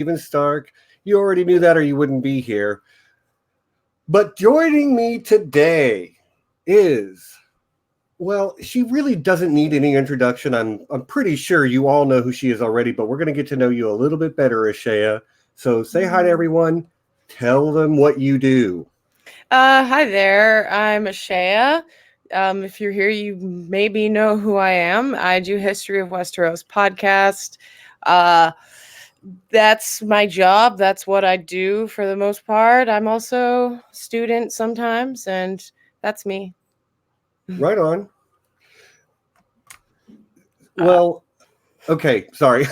Steven Stark. You already knew that or you wouldn't be here. But joining me today is, well, she really doesn't need any introduction. I'm pretty sure you all know who she is already, but we're going to get to know you a little bit better, Ashaya. So say hi to everyone. Tell them what you do. Hi there. I'm Ashaya. If you're here, you maybe know who I am. I do History of Westeros podcast. That's my job. That's what I do for the most part. I'm also a student sometimes, and that's me. Right on. Well, okay, sorry.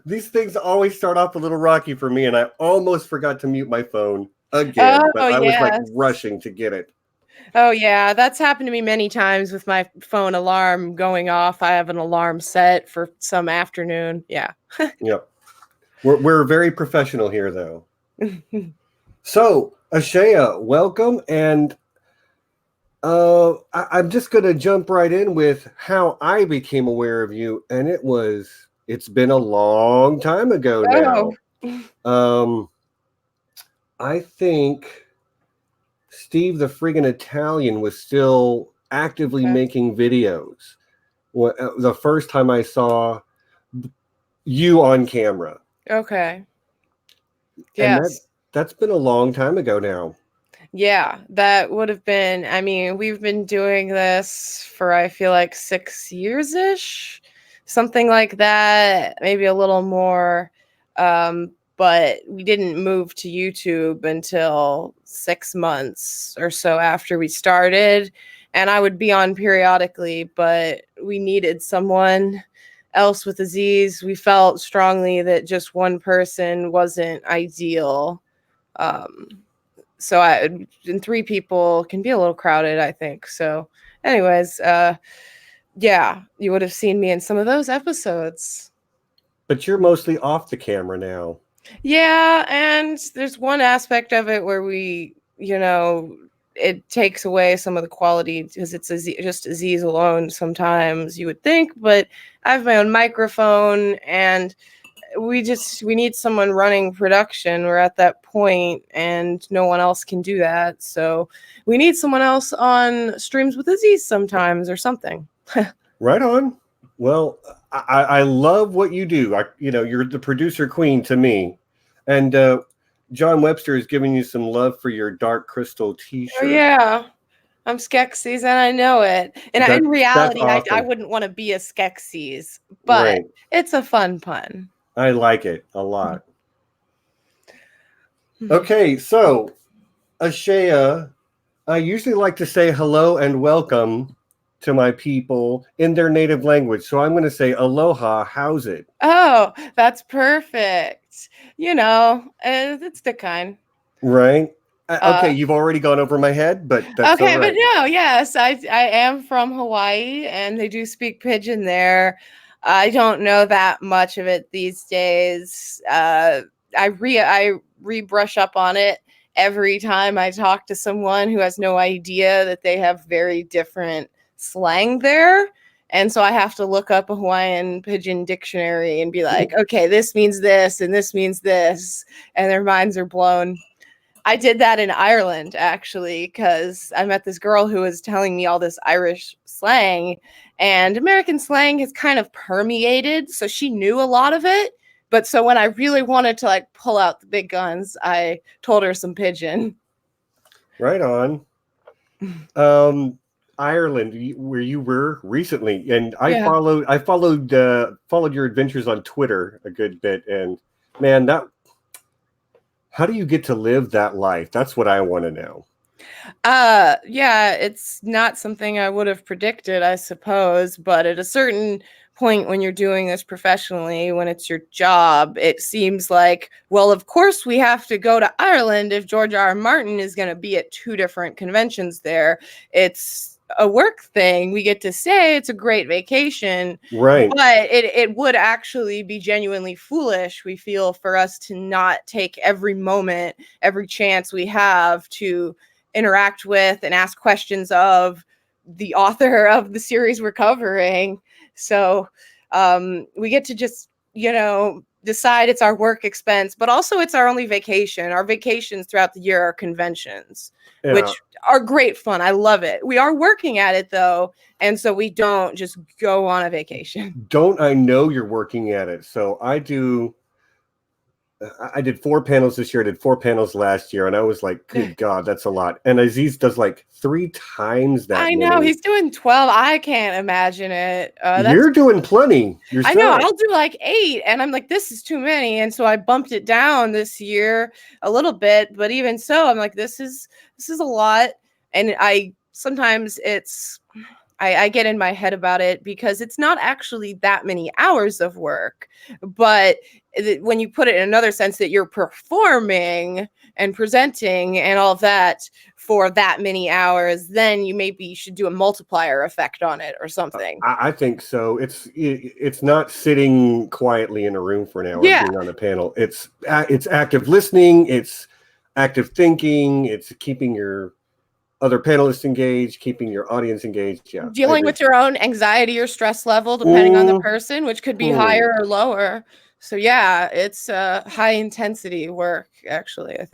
These things always start off a little rocky for me, and I almost forgot to mute my phone again, but I was like rushing to get it. Oh, yeah, that's happened to me many times with my phone alarm going off. I have an alarm set for some afternoon. Yeah. Yep. We're very professional here, though. So, Ashaya, welcome. And I'm just going to jump right in with how I became aware of you. And it's been a long time ago now. I think Steve the friggin' Italian was still actively making videos. The first time I saw you on camera. Okay. Yes. And that's been a long time ago now. Yeah, that would have been, I mean, we've been doing this for, I feel like 6 years-ish, something like that, maybe a little more. But we didn't move to YouTube until 6 months or so after we started. And I would be on periodically, but we needed someone else with Aziz. We felt strongly that just one person wasn't ideal. So and 3 people can be a little crowded, I think. So anyways, yeah, you would have seen me in some of those episodes. But you're mostly off the camera now. Yeah, and there's one aspect of it where we, it takes away some of the quality because it's just Aziz alone sometimes, you would think, but I have my own microphone and we need someone running production. We're at that point and no one else can do that. So we need someone else on streams with Aziz sometimes or something. Right on. Well, I love what you do. You're the producer queen to me. And John Webster is giving you some love for your dark crystal t-shirt. Oh, yeah. I'm Skeksis and I know it. And in reality, awesome. I wouldn't want to be a Skeksis, but It's a fun pun. I like it a lot. Okay, so Ashaya, I usually like to say hello and welcome to my people in their native language. So I'm going to say aloha, how's it? Oh, that's perfect. It's the kind. Right. Okay, you've already gone over my head, but that's okay. All right. But no, yes, I am from Hawaii, and they do speak Pidgin there. I don't know that much of it these days. I rebrush up on it every time I talk to someone who has no idea that they have very different slang there. And so I have to look up a Hawaiian Pidgin dictionary and be like, okay, this means this and this means this. And their minds are blown. I did that in Ireland, actually, because I met this girl who was telling me all this Irish slang, and American slang has kind of permeated, so she knew a lot of it. But so when I really wanted to pull out the big guns, I told her some Pidgin. Right on. Ireland, where you were recently, and I followed your adventures on Twitter a good bit, and man, how do you get to live that life? That's what I want to know. Yeah, it's not something I would have predicted, I suppose, but at a certain point when you're doing this professionally, when it's your job, it seems like, well, of course we have to go to Ireland if George R. R. Martin is going to be at 2 different conventions there. It's a work thing. We get to say it's a great vacation, right? But it would actually be genuinely foolish, we feel, for us to not take every moment, every chance we have to interact with and ask questions of the author of the series we're covering. So we get to just, decide it's our work expense, but also it's our only vacation. Our vacations throughout the year are conventions, which are great fun. I love it. We are working at it though, and so we don't just go on a vacation. Don't I know you're working at it? So I did 4 panels this year. I did 4 panels last year, and I was like, "Good God, that's a lot." And Aziz does like 3 times that. I know he's doing 12. I can't imagine it. You're doing plenty yourself. I know. I'll do like 8, and I'm like, this is too many, and so I bumped it down this year a little bit. But even so, I'm like, this is a lot, and sometimes I get in my head about it because it's not actually that many hours of work, but when you put it in another sense that you're performing and presenting and all of that for that many hours, then you maybe should do a multiplier effect on it or something. I think so. It's not sitting quietly in a room for an hour being on a panel. It's active listening. It's active thinking. It's keeping your other panelists engaged, keeping your audience engaged. Yeah. Dealing with your own anxiety or stress level, depending on the person, which could be higher or lower. So yeah, it's high intensity work, actually, I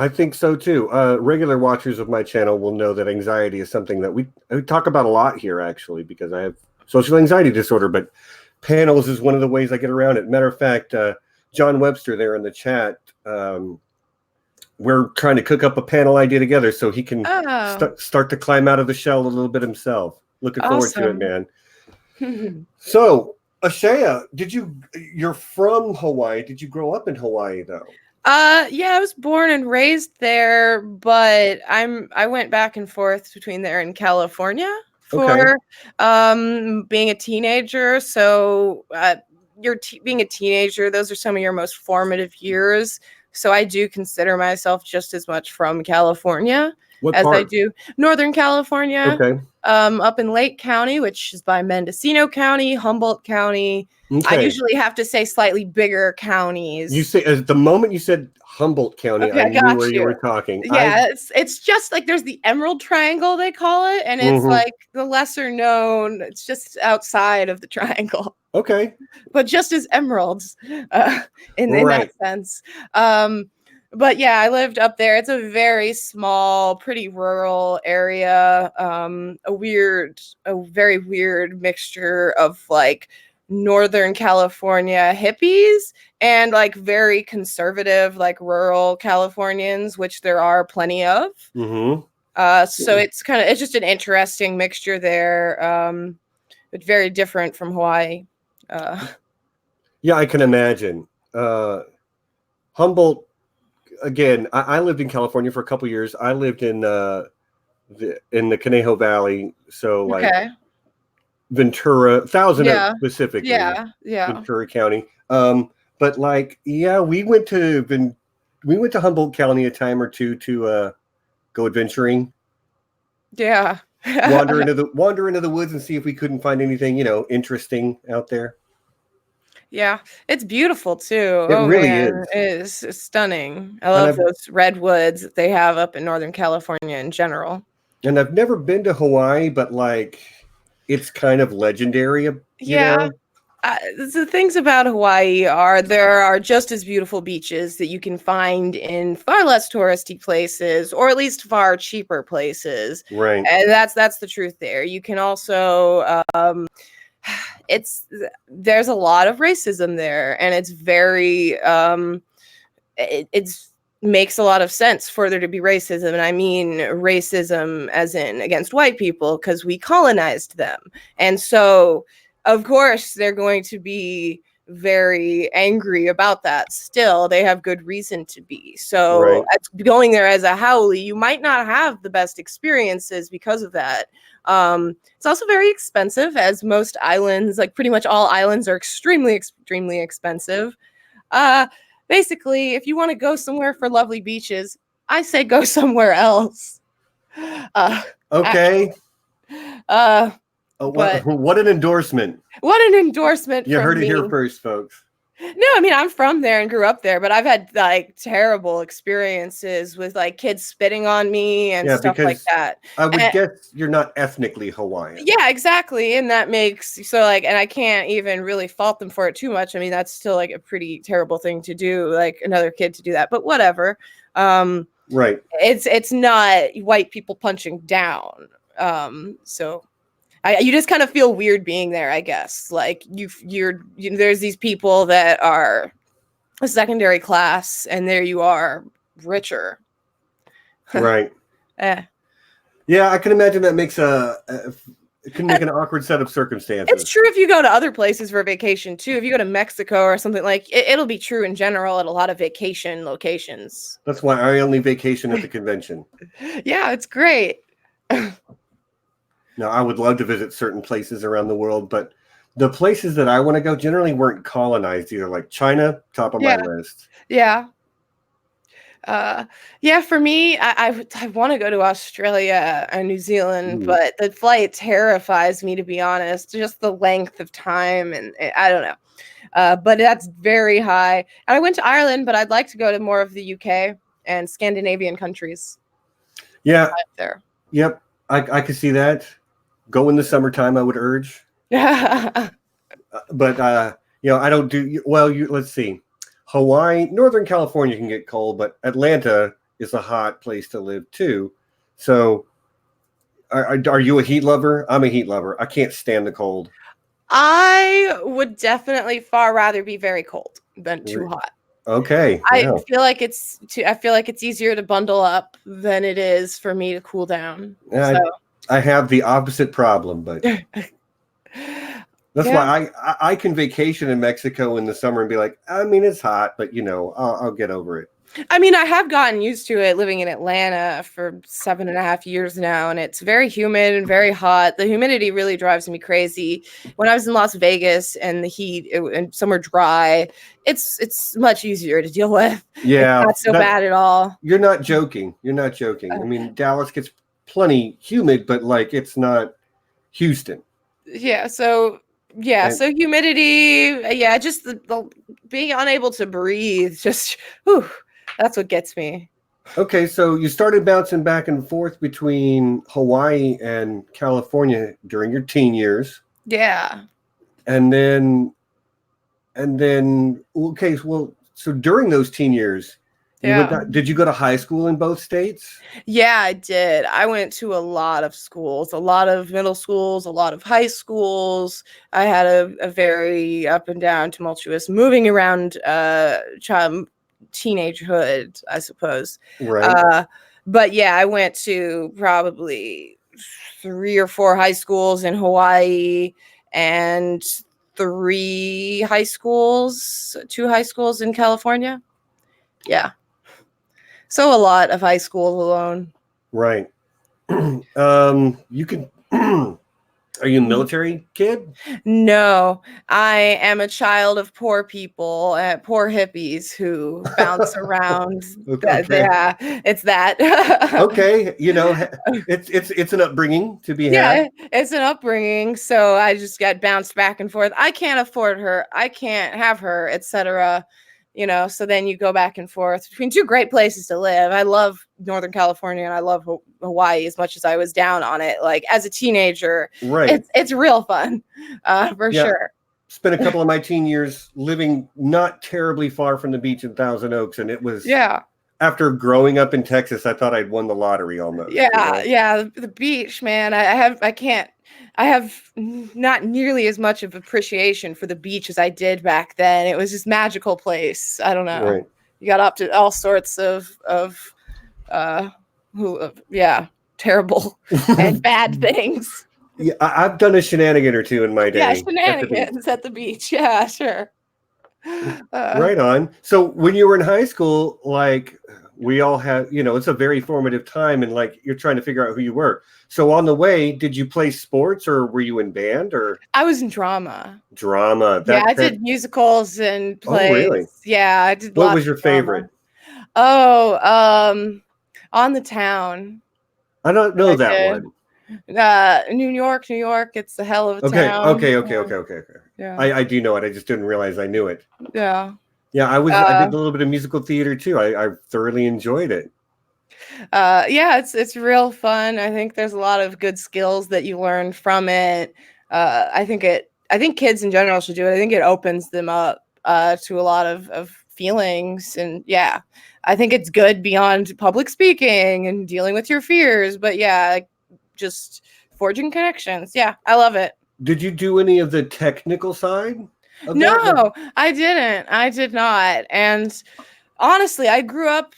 think so too. Regular watchers of my channel will know that anxiety is something that we talk about a lot here, actually, because I have social anxiety disorder, but panels is one of the ways I get around it. Matter of fact, John Webster there in the chat, we're trying to cook up a panel idea together so he can start to climb out of the shell a little bit himself. Looking forward to it, man. So, Ashaya, you're from Hawaii. Did you grow up in Hawaii though? Yeah, I was born and raised there, but I went back and forth between there and California for being a teenager. So, being a teenager, those are some of your most formative years. So I do consider myself just as much from California as I do Northern California. Okay. Up in Lake County, which is by Mendocino County, Humboldt County. Okay. I usually have to say slightly bigger counties. You say the moment you said Humboldt County, I knew where you were talking. Yeah, it's just like there's the Emerald Triangle, they call it, and it's like the lesser known. It's just outside of the triangle. Okay. But just as emeralds in that sense. But yeah, I lived up there. It's a very small, pretty rural area. A very weird mixture of like Northern California hippies and like very conservative, like rural Californians, which there are plenty of. So it's just an interesting mixture there. But very different from Hawaii. Yeah, I can imagine. Humboldt, again, I lived in California for a couple years. I lived in the Conejo Valley, so like Ventura, Thousand Oaks specifically. Yeah. Ventura County. But like, yeah, we went to Humboldt County a time or two to go adventuring. Yeah. wander into the woods and see if we couldn't find anything, interesting out there. Yeah, it's beautiful too. It really is. It's stunning. I love those redwoods that they have up in Northern California in general. And I've never been to Hawaii, but like, it's kind of legendary. You know? The things about Hawaii are there are just as beautiful beaches that you can find in far less touristy places, or at least far cheaper places. Right. And that's the truth there. You can also there's a lot of racism there, and it's very it's makes a lot of sense for there to be racism. And I mean racism as in against white people, because we colonized them. And so of course they're going to be very angry about that. Still, they have good reason to be. So going there as a haole, you might not have the best experiences because of that. It's also very expensive, as most islands, like pretty much all islands, are extremely, extremely expensive. Basically, if you want to go somewhere for lovely beaches, I say go somewhere else. Okay. What an endorsement. What an endorsement. You heard it here first, folks. No, I mean, I'm from there and grew up there, but I've had like terrible experiences with like kids spitting on me and stuff like because that. I would And, guess you're not ethnically Hawaiian. yeah, exactly. And that makes so like, and I can't even really fault them for it too much. I mean, that's still like a pretty terrible thing to do, like another kid to do that, but whatever. Right. It's not white people punching down. So you just kind of feel weird being there, I guess. Like there's these people that are a secondary class, and there you are, richer. Right. Yeah, I can imagine that makes it can make an awkward set of circumstances. It's true if you go to other places for vacation too. If you go to Mexico or something, like it'll be true in general at a lot of vacation locations. That's why I only vacation at the convention. Yeah, it's great. Now, I would love to visit certain places around the world, but the places that I want to go generally weren't colonized either. Like China, top of my list. Yeah. Yeah, for me, I want to go to Australia and New Zealand, but the flight terrifies me, to be honest. Just the length of time, and I don't know. But that's very high. And I went to Ireland, but I'd like to go to more of the UK and Scandinavian countries. Yeah. There. Yep. I could see that. Go in the summertime, I would urge. But I don't do well. Let's see. Hawaii, Northern California can get cold, but Atlanta is a hot place to live too. So, are you a heat lover? I'm a heat lover. I can't stand the cold. I would definitely far rather be very cold than too hot. Okay. I feel like it's easier to bundle up than it is for me to cool down. I have the opposite problem, but that's why I can vacation in Mexico in the summer and be like, I mean, it's hot, but I'll get over it. I mean, I have gotten used to it living in Atlanta for 7.5 years now, and it's very humid and very hot. The humidity really drives me crazy. When I was in Las Vegas and the heat and somewhere dry, it's much easier to deal with. Yeah. It's not so bad at all. You're not joking. I mean, Dallas gets plenty humid, but like it's not Houston. Yeah. So humidity. Yeah. Just the being unable to breathe. Just, that's what gets me. Okay, so you started bouncing back and forth between Hawaii and California during your teen years. Yeah. And then, okay, well, so during those teen years, did you go to high school in both states? Yeah, I did. I went to a lot of schools, a lot of middle schools, a lot of high schools. I had a very up and down, tumultuous, moving around teenagehood, I suppose. Right. But yeah, I went to probably 3 or 4 high schools in Hawaii and 2 high schools in California. Yeah. So a lot of high school alone. Right. You can Are you a military kid? No, I am a child of poor people, poor hippies who bounce around. Okay. Yeah, it's that. Okay, it's an upbringing to be had. Yeah, it's an upbringing. So I just got bounced back and forth. I can't afford her. I can't have her, etc. So then you go back and forth between 2 great places to live. I love Northern California and I love Hawaii as much as I was down on it. Like as a teenager, right? It's real fun, for sure. Spent a couple of my teen years living not terribly far from the beach in Thousand Oaks, and it was After growing up in Texas, I thought I'd won the lottery almost. Yeah, the beach, man. I have not nearly as much of appreciation for the beach as I did back then. It was just magical place. I don't know. Right. You got up to all sorts of terrible and bad things. Yeah, I've done a shenanigan or two in my day. Yeah, shenanigans at the beach. Yeah, sure. Right on. So when you were in high school, like we all have, it's a very formative time, and like you're trying to figure out who you were. So on the way, did you play sports or were you in band or? I was in drama. Drama. I did musicals and plays. Oh, really? Yeah, I did. What was your favorite? Oh, On the Town. I don't know that one. New York. It's a hell of a Okay, town. okay. Yeah. I do know it. I just didn't realize I knew it. Yeah. Yeah, I did a little bit of musical theater too. I thoroughly enjoyed it. Yeah, it's real fun. I think there's a lot of good skills that you learn from it. I think kids in general should do it. I think it opens them up to a lot of feelings, and yeah, I think it's good beyond public speaking and dealing with your fears. But yeah, like, just forging connections. Yeah, I love it. Did you do any of the technical side of that? No, I didn't. I did not. And honestly, I grew up,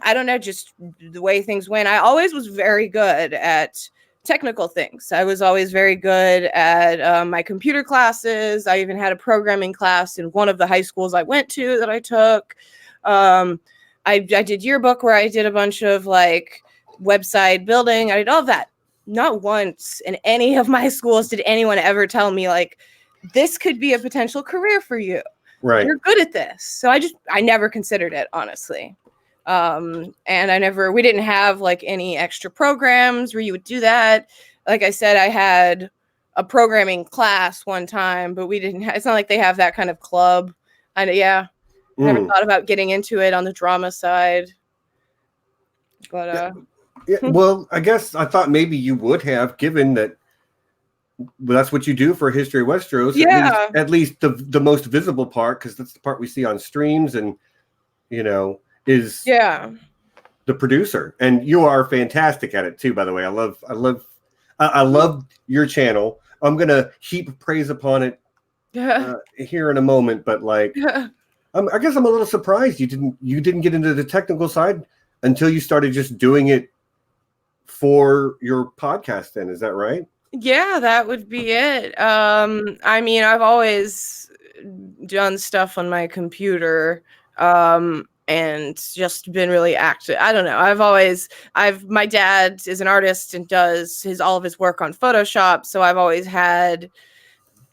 I don't know, just the way things went. I always was very good at technical things. I was always very good at my computer classes. I even had a programming class in one of the high schools I went to that I took. I did yearbook where I did a bunch of like website building. I did all of that. Not once in any of my schools did anyone ever tell me like, this could be a potential career for you. Right. You're good at this. So I never considered it, honestly. And we didn't have like any extra programs where you would do that. Like I said, I had a programming class one time, but we didn't it's not like they have that kind of club. I never thought about getting into it on the drama side. But yeah, well, I guess I thought maybe you would have, given that that's what you do for History of Westeros. Yeah. At least the most visible part, because that's the part we see on streams, and is the producer. And you are fantastic at it too, by the way. I love your channel. I'm gonna heap praise upon it here in a moment, but like I guess I'm a little surprised you didn't get into the technical side until you started just doing it for your podcast. Then is that right? Yeah, that would be it. I mean, I've always done stuff on my computer, and just been really active. I don't know. My dad is an artist and does all of his work on Photoshop. So I've always had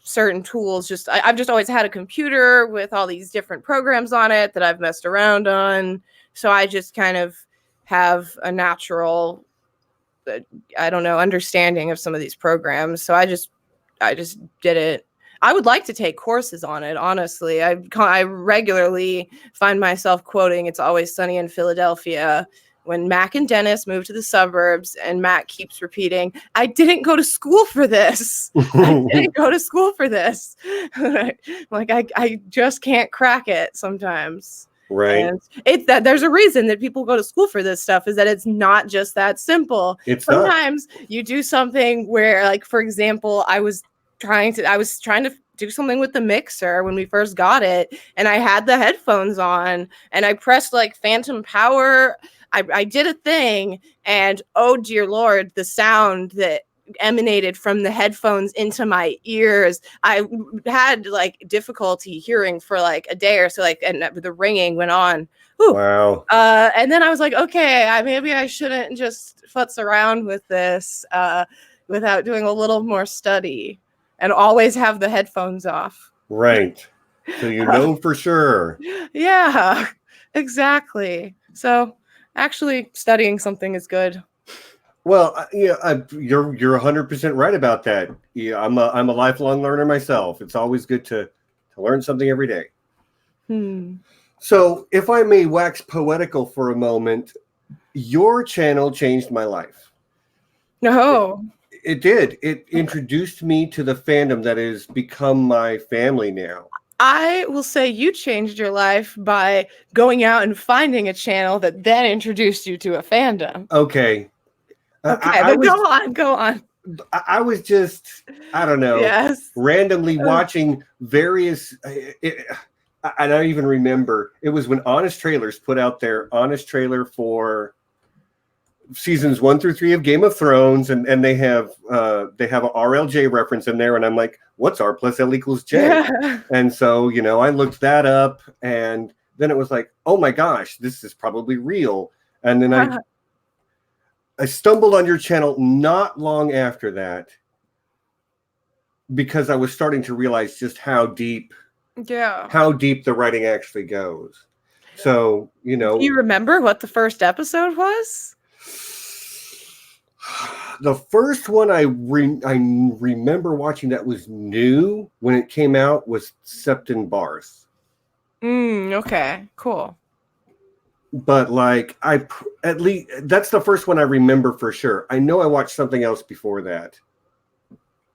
certain tools. I've just always had a computer with all these different programs on it that I've messed around on. So I just kind of have a natural, I don't know, understanding of some of these programs. So I just did it. I would like to take courses on it, honestly. I regularly find myself quoting It's Always Sunny in Philadelphia when Mac and Dennis moved to the suburbs, and Mac keeps repeating, I didn't go to school for this. I didn't go to school for this. Like, I just can't crack it sometimes. Right. And it's that there's a reason that people go to school for this stuff, is that it's not just that simple. Sometimes you do something where, like, for example, I was trying to do something with the mixer when we first got it, and I had the headphones on and I pressed like phantom power. I did a thing, and oh dear Lord, the sound that emanated from the headphones into my ears, I had like difficulty hearing for like a day or so, like, and the ringing went on. Ooh. Wow. And then I was like, okay, maybe I shouldn't just futz around with this without doing a little more study, and always have the headphones off. Right. So for sure. Yeah, exactly. So actually studying something is good. Well, you're 100% right about that. Yeah, I'm a lifelong learner myself. It's always good to learn something every day. So if I may wax poetical for a moment, your channel changed my life. No. It did. It introduced me to the fandom that has become my family now. I will say you changed your life by going out and finding a channel that then introduced you to a fandom. Okay. But go on. I was just, I don't know, randomly watching various, and I even remember it was when Honest Trailers put out their Honest Trailer for seasons 1 through 3 of Game of Thrones, and they have a RLJ reference in there, and I'm like, what's R plus L equals J? And so I looked that up, and then it was like, oh my gosh, this is probably real. And then I stumbled on your channel not long after that, because I was starting to realize just how deep the writing actually goes. So do you remember what the first episode was? The first one I remember watching that was new when it came out was Septon Barth. Okay, cool. But like at least that's the first one I remember for sure. I know I watched something else before that.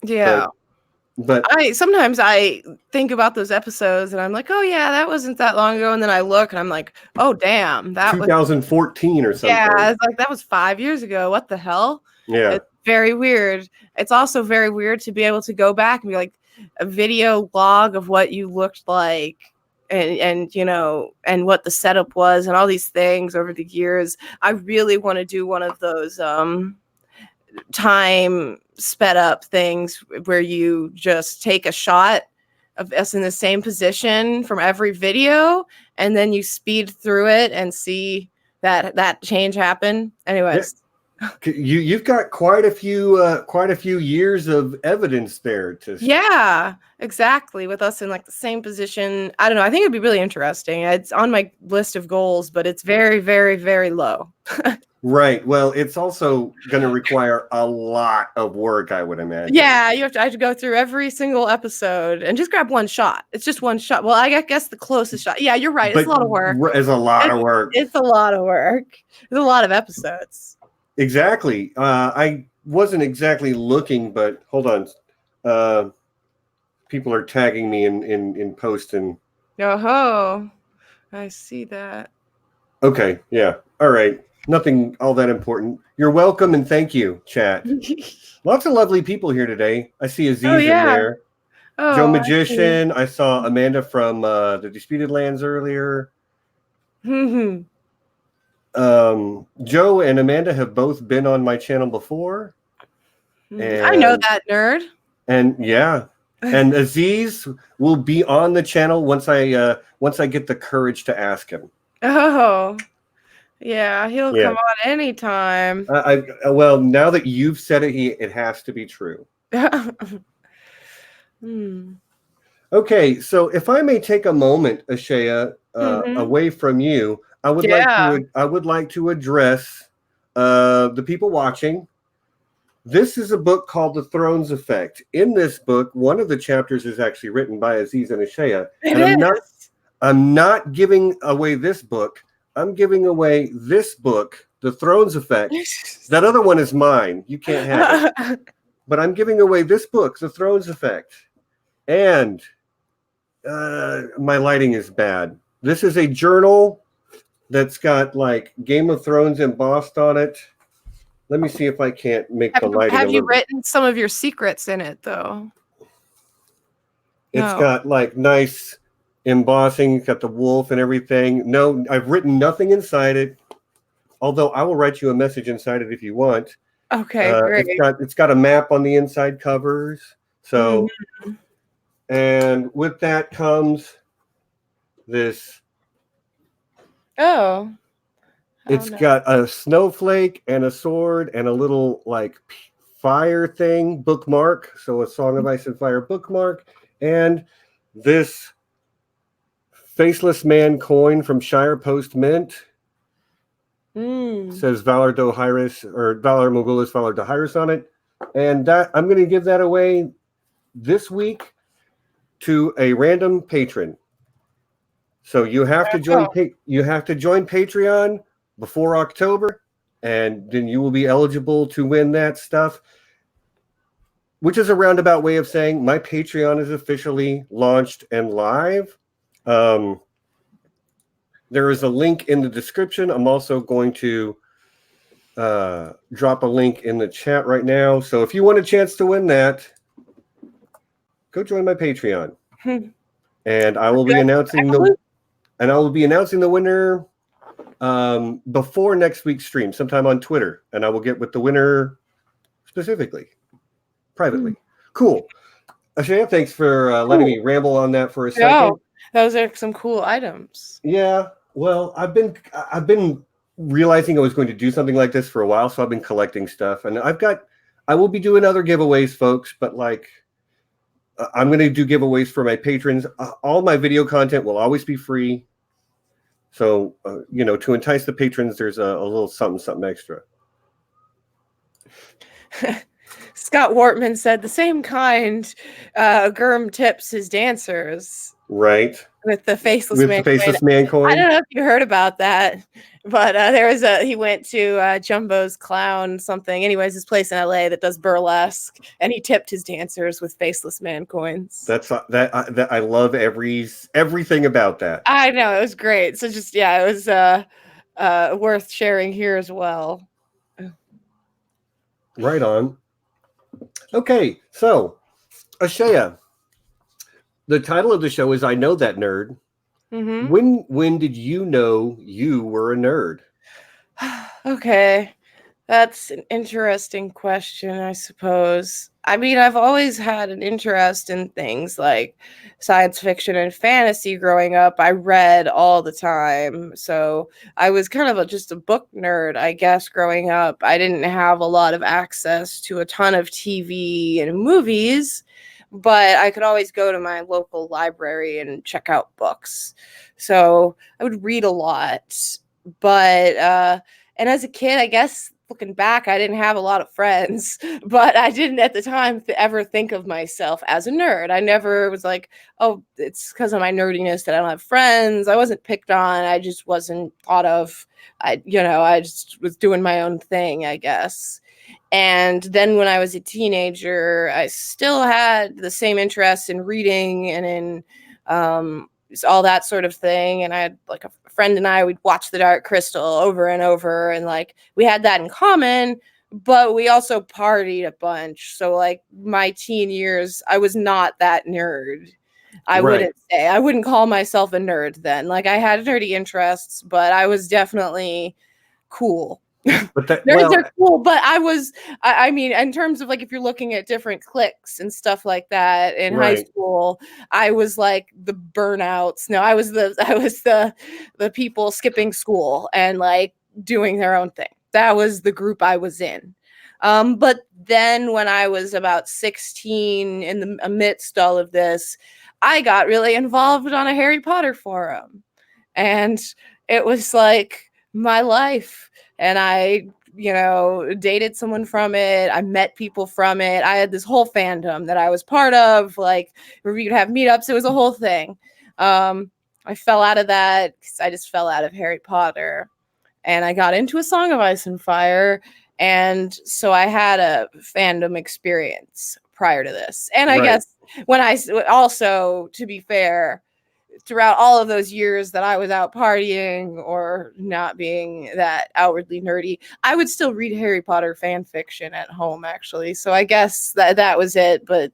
Yeah. But sometimes I think about those episodes and I'm like, oh yeah, that wasn't that long ago. And then I look and I'm like, oh damn, that 2014 or something. Yeah, it's like that was 5 years ago. What the hell? Yeah. It's very weird. It's also very weird to be able to go back and be like a video log of what you looked like and you know, and what the setup was and all these things over the years. I really want to do one of those time sped up things where you just take a shot of us in the same position from every video and then you speed through it and see that change happen. Anyways, you've got quite a few years of evidence there to yeah, exactly, with us in like the same position. I don't know, I think it'd be really interesting. It's on my list of goals, but it's very, very, very low. Right. Well, it's also going to require a lot of work, I would imagine. Yeah, I have to go through every single episode and just grab one shot. It's just one shot. Well, I guess the closest shot. Yeah, you're right. It's a lot of work. It's a lot of work. It's a lot of work. There's a lot of episodes. Exactly. I wasn't exactly looking, but hold on. People are tagging me in post and. Oh, I see that. Okay. Yeah. All right. Nothing all that important. You're welcome and thank you, chat. Lots of lovely people here today. I see Aziz in there. Joe Magician. I saw Amanda from the Disputed Lands earlier. Joe and Amanda have both been on my channel before. And, I know that nerd. And yeah. And Aziz will be on the channel once I get the courage to ask him. Oh. Yeah, he'll come on anytime. Well, now that you've said it, it has to be true. Okay, so if I may take a moment, Ashaya, away from you, I would like to address the people watching. This is a book called The Thrones Effect. In this book, one of the chapters is actually written by Aziz and Ashaya. I'm not giving away this book. I'm giving away this book, The Thrones Effect. That other one is mine. You can't have it. But I'm giving away this book, The Thrones Effect. And my lighting is bad. This is a journal that's got like Game of Thrones embossed on it. Let me see if I can't make the lighting. Have you written some of your secrets in it, though? It's got like nice embossing. It's got the wolf and everything. No, I've written nothing inside it. Although I will write you a message inside it if you want. Okay, great. It's got a map on the inside covers. So, and with that comes this. Oh. It's got a snowflake and a sword and a little like fire thing bookmark. So a Song of Ice and Fire bookmark. And this Faceless Man coin from Shire Post Mint. Says Valor Dohyrus or Valor Mogulis Valor Dohyrus on it. And that I'm going to give that away this week to a random patron. So you have to join Patreon before October, and then you will be eligible to win that stuff, which is a roundabout way of saying my Patreon is officially launched and live. There is a link in the description. I'm also going to drop a link in the chat right now. So if you want a chance to win that, go join my Patreon. And I will be announcing the winner before next week's stream, sometime on Twitter, and I will get with the winner specifically, privately. Cool. Ashaya, thanks for letting me ramble on that for a second. Those are some cool items. Yeah. Well, I've been realizing I was going to do something like this for a while, so I've been collecting stuff, and I will be doing other giveaways, folks, but like I'm going to do giveaways for my patrons. All my video content will always be free. So, to entice the patrons, there's a little something extra. Scott Wortman said the same kind Gurm tips his dancers. Right. With the faceless With man the faceless coin. man coin. I don't know if you heard about that, but he went to Jumbo's Clown something. Anyways, this place in LA that does burlesque, and he tipped his dancers with faceless man coins. That's that I love everything about that. I know, it was great. So just it was worth sharing here as well. Right on. Okay, so Ashaya, the title of the show is "I Know That Nerd." Mm-hmm. When did you know you were a nerd? Okay, that's an interesting question, I suppose. I mean, I've always had an interest in things like science fiction and fantasy growing up. I read all the time. So I was kind of just a book nerd, I guess, growing up. I didn't have a lot of access to a ton of TV and movies, but I could always go to my local library and check out books. So I would read a lot. But, and as a kid, I guess looking back, I didn't have a lot of friends, but I didn't at the time ever think of myself as a nerd. I never was like, oh, it's because of my nerdiness that I don't have friends. I wasn't picked on. I just wasn't thought of. I just was doing my own thing, I guess. And then when I was a teenager, I still had the same interests in reading and in all that sort of thing. And I had like a friend and I would watch The Dark Crystal over and over, and like we had that in common, but we also partied a bunch. So like my teen years, I was not that nerd. I wouldn't call myself a nerd then. Like I had nerdy interests, but I was definitely cool. But Nerds are cool, but I mean, in terms of like if you're looking at different cliques and stuff like that in high school, I was like the burnouts. No, I was the people skipping school and like doing their own thing. That was the group I was in. But then when I was about 16, in the amidst all of this, I got really involved on a Harry Potter forum, and it was like my life. And I, dated someone from it. I met people from it. I had this whole fandom that I was part of. Like, we'd have meetups. It was a whole thing. I fell out of that because I just fell out of Harry Potter. And I got into A Song of Ice and Fire. And so I had a fandom experience prior to this. And I guess when I also, to be fair, throughout all of those years that I was out partying or not being that outwardly nerdy, I would still read Harry Potter fan fiction at home, actually. So I guess that was it, but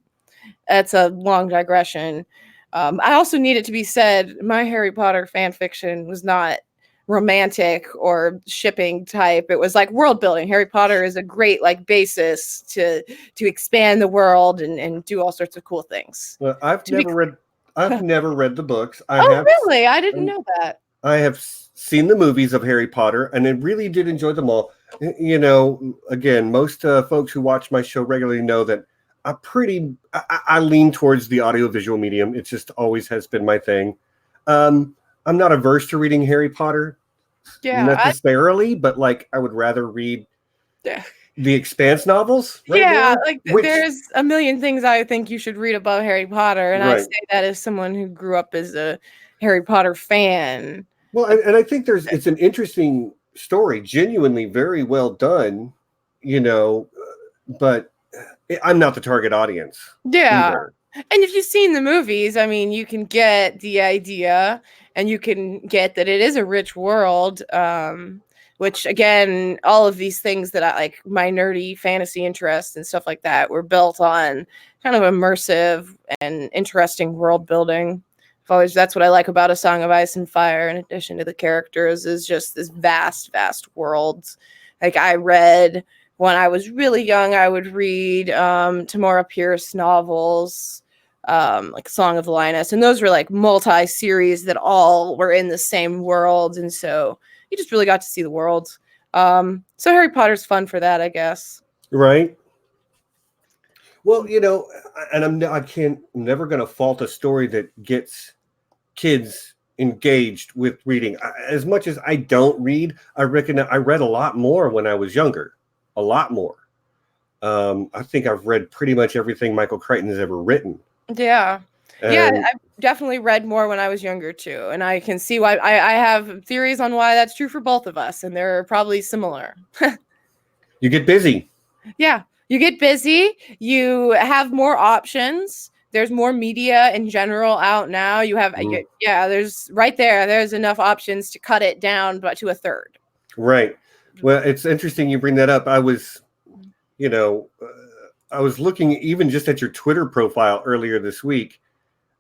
that's a long digression. I also need it to be said, my Harry Potter fan fiction was not romantic or shipping type. It was like world building. Harry Potter is a great like basis to expand the world and do all sorts of cool things. Well, I've never read the books. Really? I didn't know that. I have seen the movies of Harry Potter, and I really did enjoy them all. Again, most folks who watch my show regularly know that I lean towards the audiovisual medium. It just always has been my thing. I'm not averse to reading Harry Potter necessarily, but like I would rather read the Expanse novels. There's a million things I think you should read about Harry Potter, and I say that as someone who grew up as a Harry Potter fan. Well, and I think it's an interesting story, genuinely very well done, but I'm not the target audience. Yeah. Either. And if you've seen the movies, I mean, you can get the idea, and you can get that it is a rich world. Which again, all of these things that I like, my nerdy fantasy interests and stuff like that, were built on kind of immersive and interesting world building. That's what I like about A Song of Ice and Fire, in addition to the characters, is just this vast, vast world. Like I read when I was really young, I would read Tamora Pierce novels, like Song of the Lioness, and those were like multi-series that all were in the same world, and so you just really got to see the world. So Harry Potter's fun for that, I guess. Right. Well, and I'm never going to fault a story that gets kids engaged with reading. As much as I don't read, I reckon I read a lot more when I was younger, a lot more. I think I've read pretty much everything Michael Crichton has ever written. Yeah. Yeah, And I've definitely read more when I was younger too. And I can see why I have theories on why that's true for both of us, and they're probably similar. you get busy. Yeah. You get busy, you have more options. There's more media in general out now. You have yeah, there's there's enough options to cut it down but to a third. Right. Well, it's interesting you bring that up. I was, you know, I was looking even just at your Twitter profile earlier this week,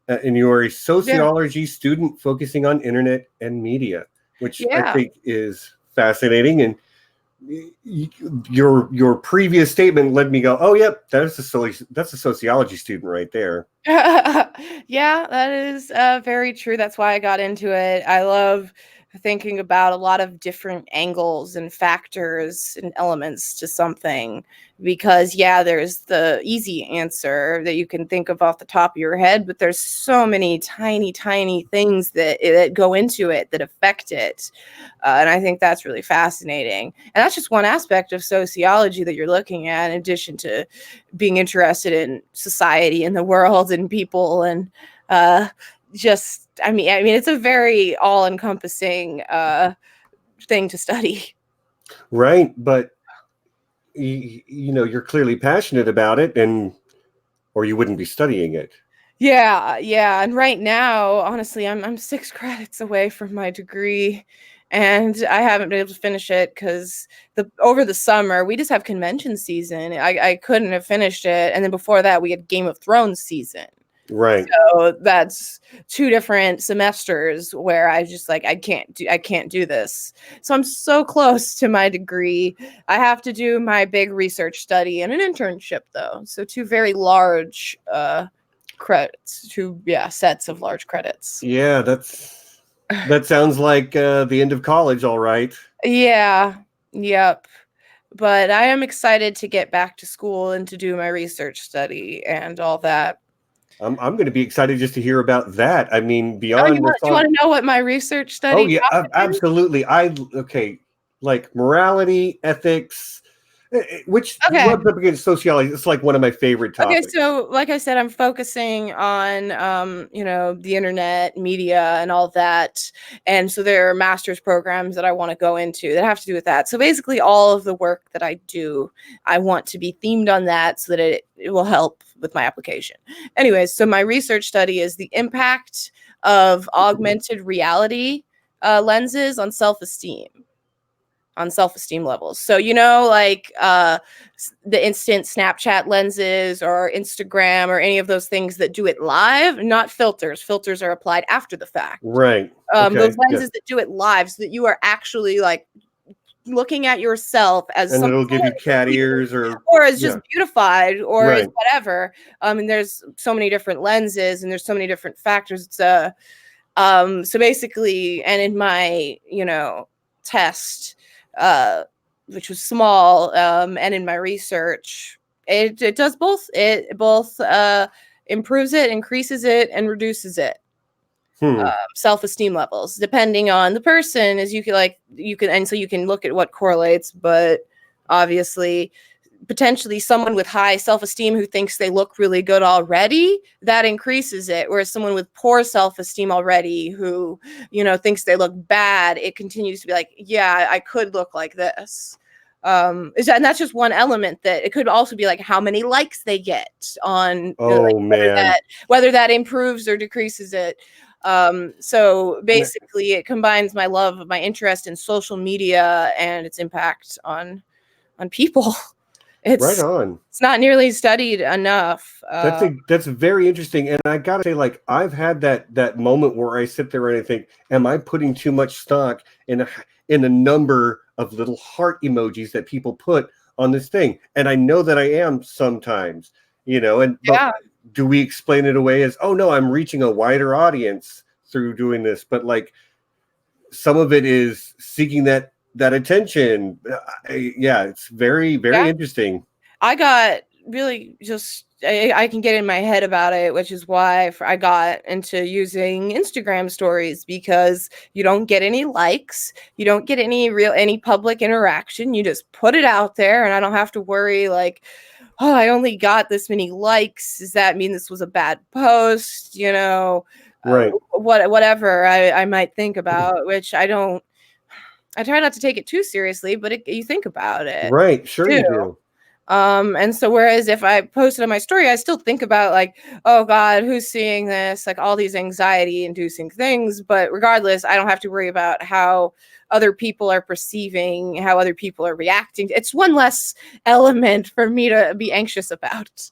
and you are a sociology student focusing on internet and media, which I think is fascinating. And your previous statement led me go, oh, yep, that's a sociology student right there. Yeah, that is very true. That's why I got into it. I love thinking about a lot of different angles and factors and elements to something, because there's the easy answer that you can think of off the top of your head, but there's so many tiny things that go into it that affect it. And I think that's really fascinating. And that's just one aspect of sociology that you're looking at, in addition to being interested in society and the world and people. And I mean, it's a very all-encompassing thing to study. Right. But, you're clearly passionate about it, or you wouldn't be studying it. Yeah. And right now, honestly, I'm 6 credits away from my degree, and I haven't been able to finish it because over the summer we just have convention season. I couldn't have finished it, and then before that we had Game of Thrones season. Right. So that's 2 different semesters where I just I can't do this. So I'm so close to my degree. I have to do my big research study and an internship though. So 2 very large credits, 2 sets of large credits. Yeah, that sounds like the end of college, all right. Yeah. Yep. But I am excited to get back to school and to do my research study and all that. I'm going to be excited just to hear about that. I mean, Oh, beyond what's you want to know what my research study? Oh yeah, absolutely. Like morality, ethics, which rubs up against sociology. It's like one of my favorite topics. Okay, so like I said, I'm focusing on the internet, media, and all that. And so there are master's programs that I want to go into that have to do with that. So basically all of the work that I do, I want to be themed on that so that it will help with my application. Anyways, so my research study is the impact of augmented reality lenses on self-esteem levels. So, the instant Snapchat lenses or Instagram or any of those things that do it live, not filters. Filters are applied after the fact. Right. Those lenses that do it live, so that you are actually looking at yourself as and it'll give you cat ears or as just beautified or as whatever. And there's so many different lenses and there's so many different factors. So basically, and in my, test, which was small, and in my research, it does both. It both improves it, increases it, and reduces it. Self-esteem levels, depending on the person, as you can, and so you can look at what correlates. But obviously, potentially someone with high self-esteem who thinks they look really good already, that increases it, whereas someone with poor self-esteem already who thinks they look bad, it continues to be like, yeah, I could look like this. And that's just one element. That it could also be like how many likes they get on whether that improves or decreases it. So basically it combines my love of my interest in social media and its impact on people. Right on. It's not nearly studied enough. That's very interesting. And I gotta say, I've had that moment where I sit there and I think, am I putting too much stock in a number of little heart emojis that people put on this thing? And I know that I am sometimes, but do we explain it away as, oh no, I'm reaching a wider audience through doing this? But some of it is seeking that attention. It's very, very interesting. I got really just I can get in my head about it, which is why I got into using Instagram stories, because you don't get any likes, you don't get any public interaction. You just put it out there, and I don't have to worry like, oh, I only got this many likes. Does that mean this was a bad post? You know, right. Whatever I might think about, which I don't. I try not to take it too seriously, but you think about it, Right? Sure, you do. And so whereas if I posted on my story, I still think about like, oh God, who's seeing this? Like all these anxiety inducing things. But regardless, I don't have to worry about how other people are perceiving, how other people are reacting. It's one less element for me to be anxious about.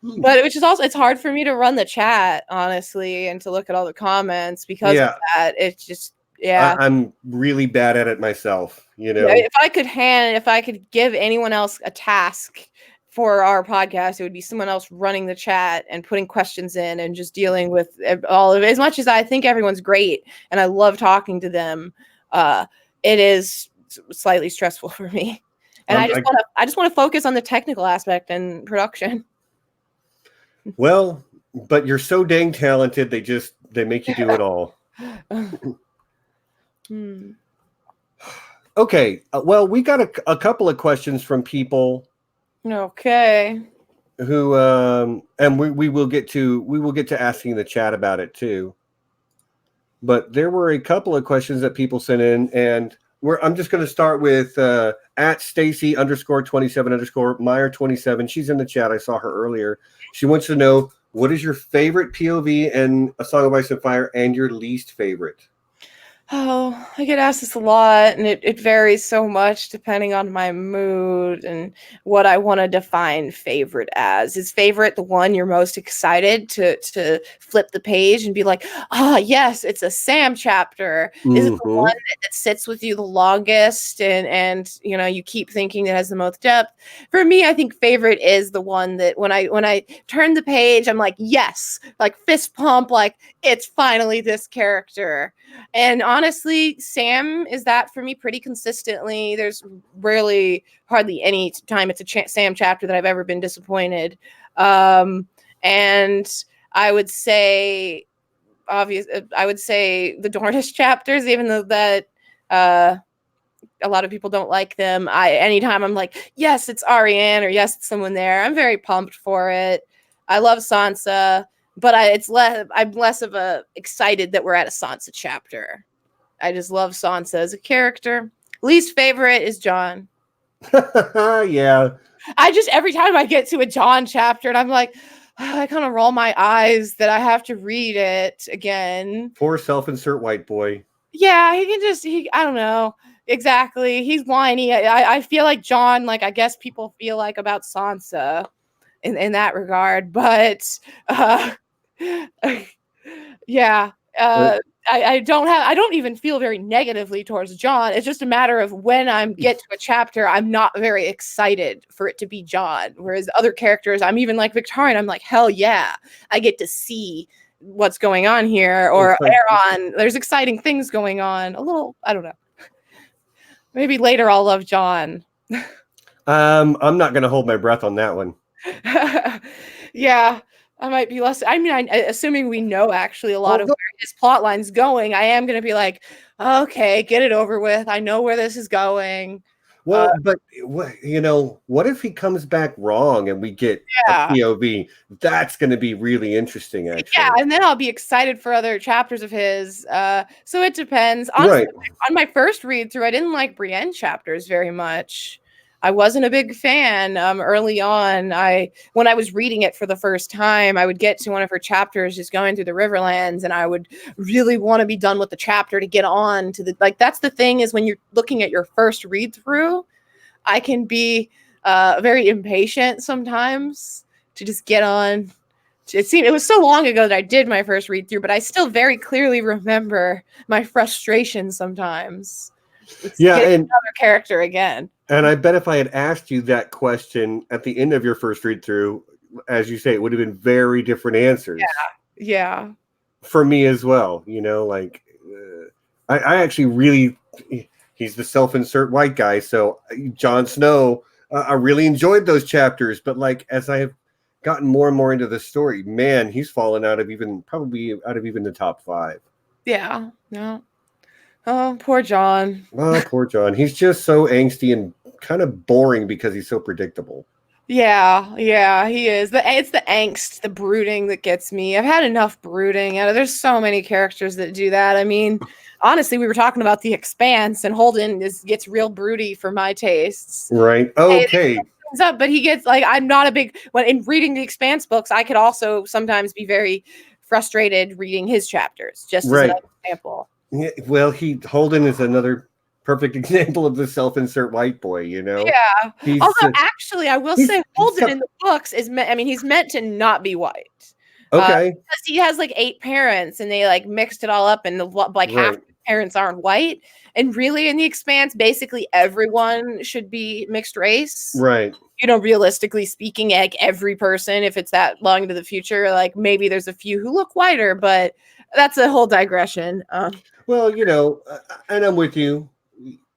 But which is also, it's hard for me to run the chat, honestly, and to look at all the comments because of that. It's just, I'm really bad at it myself, you know. If I could give anyone else a task for our podcast, it would be someone else running the chat and putting questions in and just dealing with all of it. As much as I think everyone's great and I love talking to them, it is slightly stressful for me. And I just want to focus on the technical aspect and production. Well, but you're so dang talented. They make you do it all. Okay. Well, we got a couple of questions from people. Okay. Who and we will get to asking the chat about it too. But there were a couple of questions that people sent in, and I'm just going to start with at Stacy _27 Meyer 27. She's in the chat. I saw her earlier. She wants to know, what is your favorite POV in A Song of Ice and Fire and your least favorite? Oh, I get asked this a lot, and it varies so much depending on my mood and what I want to define favorite as. Is favorite the one you're most excited to flip the page and be like, yes, it's a Sam chapter? Is it the one that sits with you the longest and you keep thinking it has the most depth? For me, I think favorite is the one that when I turn the page, I'm like, yes, like fist pump, like it's finally this character. And honestly, Sam is that for me pretty consistently. There's hardly any time it's a Sam chapter that I've ever been disappointed. And I would say, the Dornish chapters, even though that a lot of people don't like them. Anytime I'm like, yes, it's Arianne, or yes, it's someone there, I'm very pumped for it. I love Sansa. But I'm less of a excited that we're at a Sansa chapter. I just love Sansa as a character. Least favorite is Jon. Yeah. Every time I get to a Jon chapter, and I'm like, I kind of roll my eyes that I have to read it again. Poor self-insert white boy. Yeah, I don't know. Exactly. He's whiny. I feel like Jon, like I guess people feel like about Sansa in that regard. But yeah. I don't even feel very negatively towards Jon. It's just a matter of when I get to a chapter, I'm not very excited for it to be Jon. Whereas other characters, I'm even like Victorian, I'm like, hell yeah, I get to see what's going on here. Or Aeron, there's exciting things going on. A little, I don't know. Maybe later I'll love Jon. I'm not going to hold my breath on that one. Yeah. I might be less. I mean, assuming we know actually a lot of where his plot line's going, I am going to be like, okay, get it over with. I know where this is going. Well, but what if he comes back wrong and we get a POV? That's going to be really interesting, actually. Yeah, and then I'll be excited for other chapters of his. So it depends. Honestly, on my first read through, I didn't like Brienne chapters very much. I wasn't a big fan early on. When I was reading it for the first time, I would get to one of her chapters just going through the Riverlands, and I would really want to be done with the chapter to get on to that's the thing is when you're looking at your first read through, I can be very impatient sometimes to just get on. It was so long ago that I did my first read through, but I still very clearly remember my frustration sometimes. And another character again. And I bet if I had asked you that question at the end of your first read through, as you say, it would have been very different answers. Yeah. For me as well, I actually really, he's the self-insert white guy. So Jon Snow, I really enjoyed those chapters, but like as I have gotten more and more into the story, man, he's fallen out of even the top 5. Yeah. No. Oh, poor John. Oh, poor John. He's just so angsty and kind of boring because he's so predictable. Yeah, he is. It's the angst, the brooding that gets me. I've had enough brooding. There's so many characters that do that. I mean, honestly, we were talking about the Expanse, and Holden gets real broody for my tastes. Right. Okay. Up, but he gets like, I'm not a big when in reading the Expanse books, I could also sometimes be very frustrated reading his chapters, just as an example. Yeah, well, Holden is another perfect example of the self-insert white boy, you know. Yeah. Although actually, I will say Holden in the books is he's meant to not be white. Okay. Because he has like 8 parents, and they like mixed it all up, and half the parents aren't white. And really, in the Expanse, basically everyone should be mixed race. Right. You know, realistically speaking, like every person, if it's that long into the future, like maybe there's a few who look whiter, but that's a whole digression. Well, you know, and I'm with you.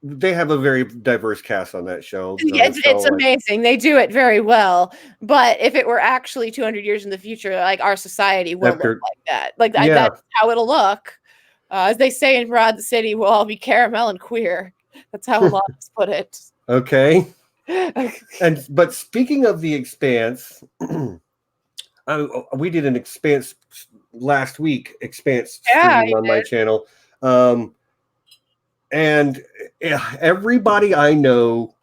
They have a very diverse cast on that show. It's amazing. They do it very well. But if it were actually 200 years in the future, like our society will look like that. Like that's how it'll look. As they say in Broad City, we'll all be caramel and queer. That's how a lot of us put it. Okay. But speaking of the Expanse, we did an Expanse last week. Expanse stream on my channel, and everybody I know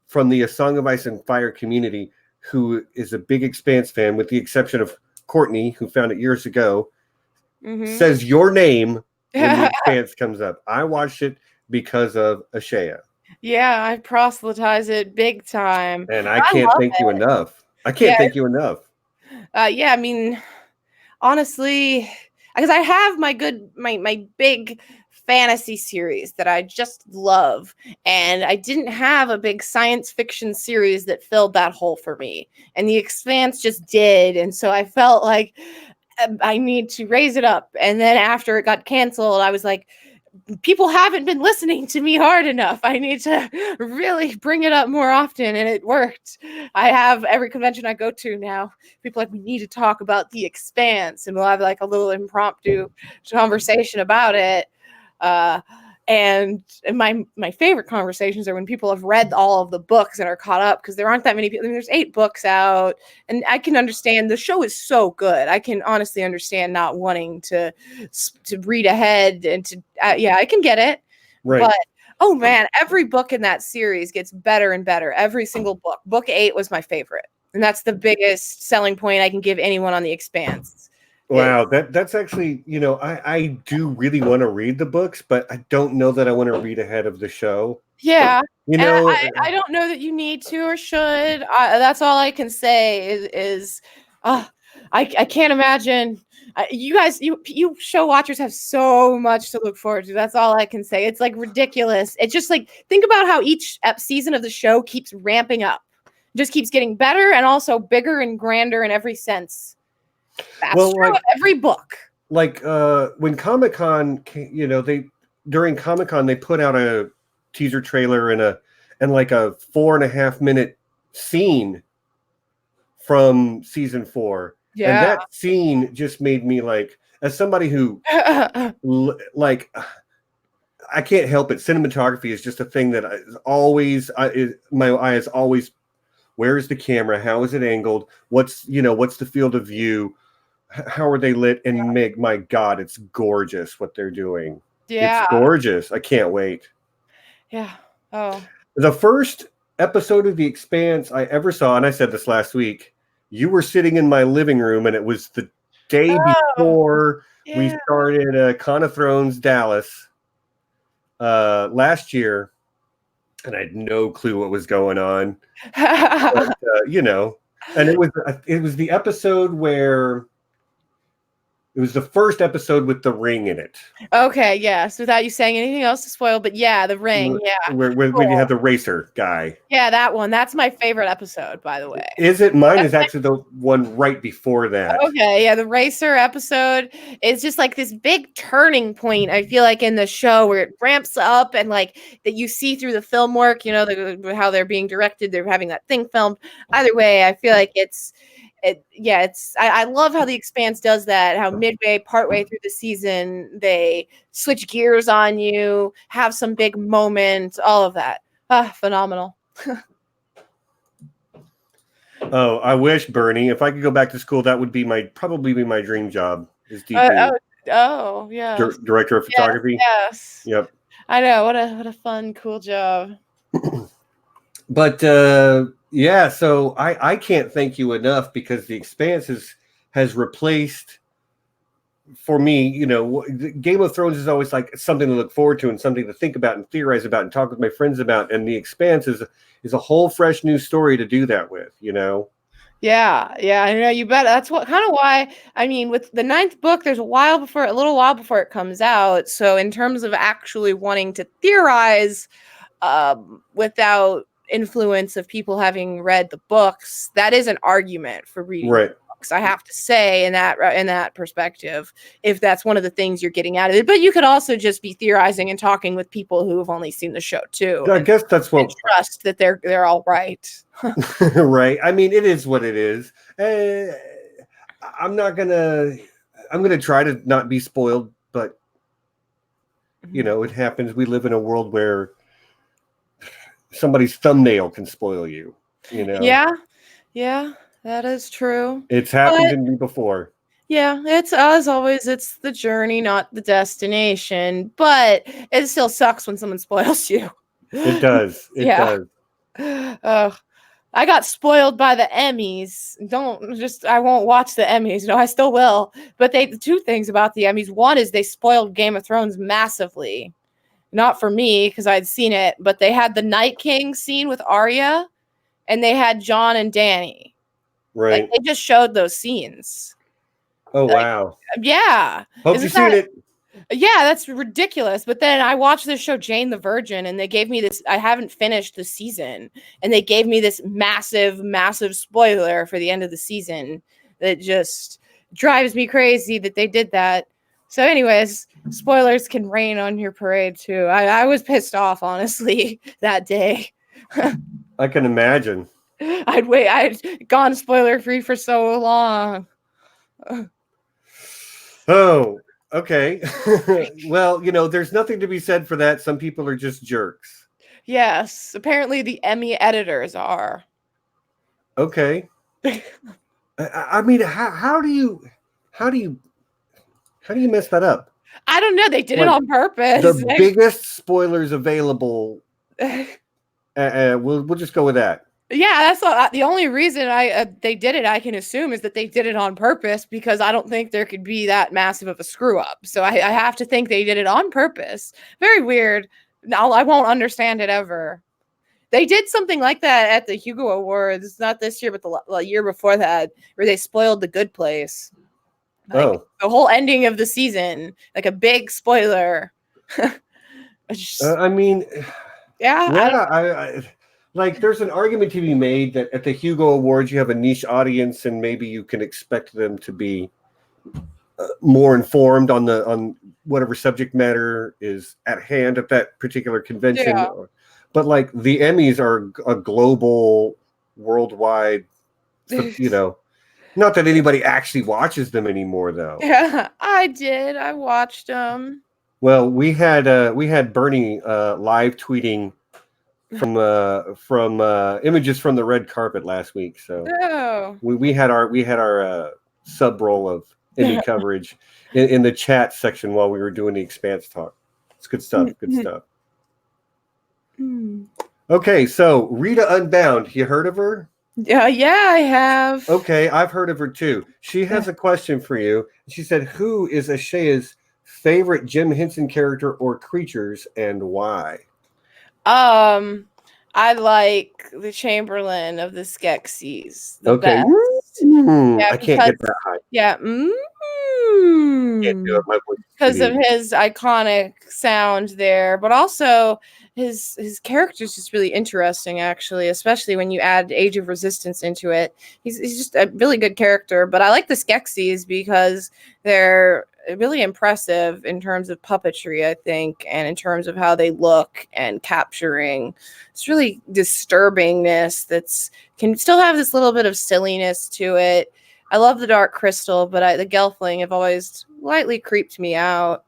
from the A Song of Ice and Fire community who is a big Expanse fan, with the exception of Courtney, who found it years ago, says your name when the Expanse comes up. I watched it because of Ashaya. Yeah, I proselytize it big time. And I can't thank you enough. I can't thank you enough. Yeah, I mean, honestly, because I have my big fantasy series that I just love, and I didn't have a big science fiction series that filled that hole for me, and the Expanse just did. And so I felt like I need to raise it up. And then after it got canceled, I was like, people haven't been listening to me hard enough. I need to really bring it up more often. And it worked. I have every convention I go to now. People are like, we need to talk about the Expanse, and we'll have like a little impromptu conversation about it. And my favorite conversations are when people have read all of the books and are caught up, because there aren't that many people. I mean, there's 8 books out, and I can understand the show is so good. I can honestly understand not wanting to read ahead and to I can get it. Right. But oh man, every book in that series gets better and better. Every single book. Book 8 was my favorite, and that's the biggest selling point I can give anyone on the Expanse. Wow, that's actually, you know, I do really want to read the books, but I don't know that I want to read ahead of the show. Yeah. You know, I don't know that you need to or should. That's all I can say is I can't imagine. You guys, you show watchers have so much to look forward to. That's all I can say. It's like ridiculous. It's just like, think about how each season of the show keeps ramping up. It just keeps getting better and also bigger and grander in every sense. That's true of every book. Like when Comic-Con, you know, during Comic-Con they put out a teaser trailer and like a 4.5 minute scene from season 4. Yeah. And that scene just made me like, as somebody who like, I can't help it. Cinematography is just a thing that my eye is always, where is the camera? How is it angled? What's the field of view? How are they lit? And my God, it's gorgeous what they're doing. Yeah. It's gorgeous. I can't wait. Yeah. Oh. The first episode of The Expanse I ever saw, and I said this last week, you were sitting in my living room, and it was the day before we started Con of Thrones Dallas last year, and I had no clue what was going on. But, you know, and it was the episode where It was the first episode with the ring in it. Okay, yes. Without you saying anything else to spoil, but yeah, the ring, yeah. When you have the racer guy. Yeah, that one. That's my favorite episode, by the way. Is it? Mine is actually the one right before that. Okay, yeah, the racer episode is just like this big turning point, I feel like, in the show where it ramps up and like that you see through the film work, you know, how they're being directed, they're having that thing filmed. Either way, I feel like I love how the Expanse does that, how midway, partway through the season, they switch gears on you, have some big moment, all of that. Phenomenal. Oh, I wish, Bernie, if I could go back to school, that would be probably be my dream job. Is DP. Yeah. Director of photography. Yes. Yep. I know. What a fun, cool job. But yeah, so I can't thank you enough, because the Expanse has replaced, for me, you know, Game of Thrones is always like something to look forward to and something to think about and theorize about and talk with my friends about, and the Expanse is a whole fresh new story to do that with, you know. Yeah, I know, you bet. That's what kind of why, I mean, with the 9th book, there's a little while before it comes out. So in terms of actually wanting to theorize without influence of people having read the books, that is an argument for reading the books, I have to say, in that perspective, if that's one of the things you're getting out of it. But you could also just be theorizing and talking with people who have only seen the show too. I guess that's what, and trust that they're all right. Right. I mean, it is what it is. I'm gonna try to not be spoiled, but you know, it happens. We live in a world where somebody's thumbnail can spoil you, you know. Yeah, that is true. It's happened to me before. Yeah, it's, as always, it's the journey, not the destination, but it still sucks when someone spoils you. It does. It does. I got spoiled by the Emmys. I won't watch the Emmys. No, I still will. But the two things about the Emmys. One is they spoiled Game of Thrones massively. Not for me, because I'd seen it, but they had the Night King scene with Arya, and they had Jon and Dany. Right. Like, they just showed those scenes. Oh, wow. Yeah. Hope you've seen it. Yeah, that's ridiculous. But then I watched this show, Jane the Virgin, and they gave me this. I haven't finished the season, and they gave me this massive, massive spoiler for the end of the season that just drives me crazy that they did that. So, anyways, spoilers can rain on your parade too. I was pissed off, honestly, that day. I can imagine. I'd gone spoiler free for so long. Oh. Okay. Well, you know, there's nothing to be said for that. Some people are just jerks. Yes. Apparently the Emmy editors are. Okay. I mean, how do you mess that up? I don't know. They did it on purpose. The biggest spoilers available. We'll just go with that. Yeah, that's the only reason they did it. I can assume is that they did it on purpose, because I don't think there could be that massive of a screw up. So I have to think they did it on purpose. Very weird. No, I won't understand it ever. They did something like that at the Hugo Awards, not this year, but the year before that, where they spoiled The Good Place. Like, the whole ending of the season, like a big spoiler. I mean, yeah. Like, there's an argument to be made that at the Hugo Awards, you have a niche audience, and maybe you can expect them to be more informed on whatever subject matter is at hand at that particular convention. Yeah. But like, the Emmys are a global, worldwide, you know. Not that anybody actually watches them anymore, though. Yeah, I did. I watched them. Well, we had Bernie live tweeting from images from the red carpet last week. So we had our sub roll of Emmy coverage in the chat section while we were doing the Expanse talk. It's good stuff. Good stuff. Okay, so Rita Unbound, you heard of her? Yeah, I have. Okay, I've heard of her too. She has a question for you. She said, "Who is Ashaya's favorite Jim Henson character or creatures, and why?" I like the Chamberlain of the Skeksis. The best. Yeah, I can't get that high. Yeah. Can't do it. My voice is because of deep. his iconic sound there, but also his character is just really interesting, actually, especially when you add Age of Resistance into it. He's just a really good character, but I like the Skeksis because they're really impressive in terms of puppetry, I think, and in terms of how they look and capturing this really disturbingness that's can still have this little bit of silliness to it. I love the Dark Crystal, but the Gelfling have always slightly creeped me out.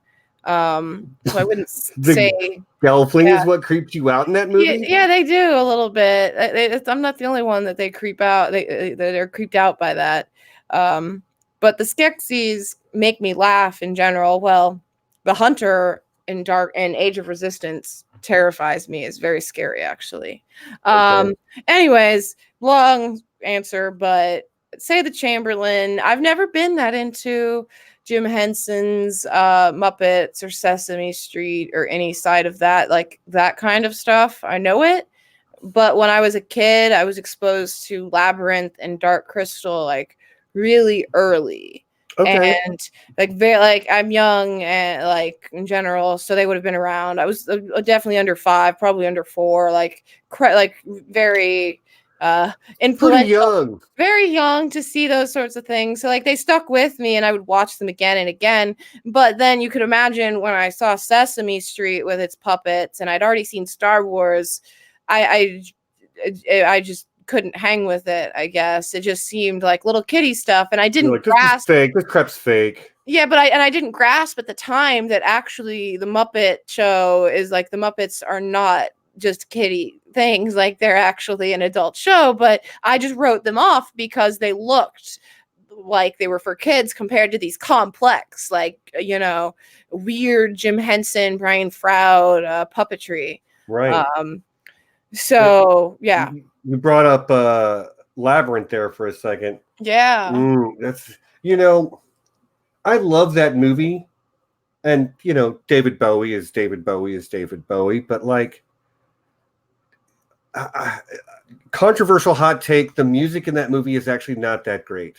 So I wouldn't The say Gelfling is what creeped you out in that movie? yeah, they do a little bit. I'm not the only one that they creep out. They're creeped out by that. But the Skeksis make me laugh in general. Well, the Hunter in Age of Resistance terrifies me. It's very scary, actually. Okay. Anyways, long answer, but say the Chamberlain. I've never been that into Jim Henson's Muppets or Sesame Street or any side of that, like that kind of stuff. I know it, but when I was a kid, I was exposed to Labyrinth and Dark Crystal like really early. Okay. And like I'm young and like in general, so they would have been around. I was definitely under 5, probably under 4, like very Pretty influential, young. very young to see those sorts of things. So like they stuck with me and I would watch them again and again. But then you could imagine when I saw Sesame Street with its puppets and I'd already seen Star Wars, I just couldn't hang with it, I guess. It just seemed like little kiddie stuff and I You're didn't like, this is fake. This crap's fake. yeah, but I didn't grasp at the time that actually the Muppet show is like the Muppets are not just kiddie things, like they're actually an adult show, but I just wrote them off because they looked like they were for kids compared to these complex, like, weird Jim Henson, Brian Froud puppetry. Right. So yeah. You brought up Labyrinth there for a second. Yeah. That's I love that movie. And David Bowie is David Bowie, but like controversial hot take, the music in that movie is actually not that great.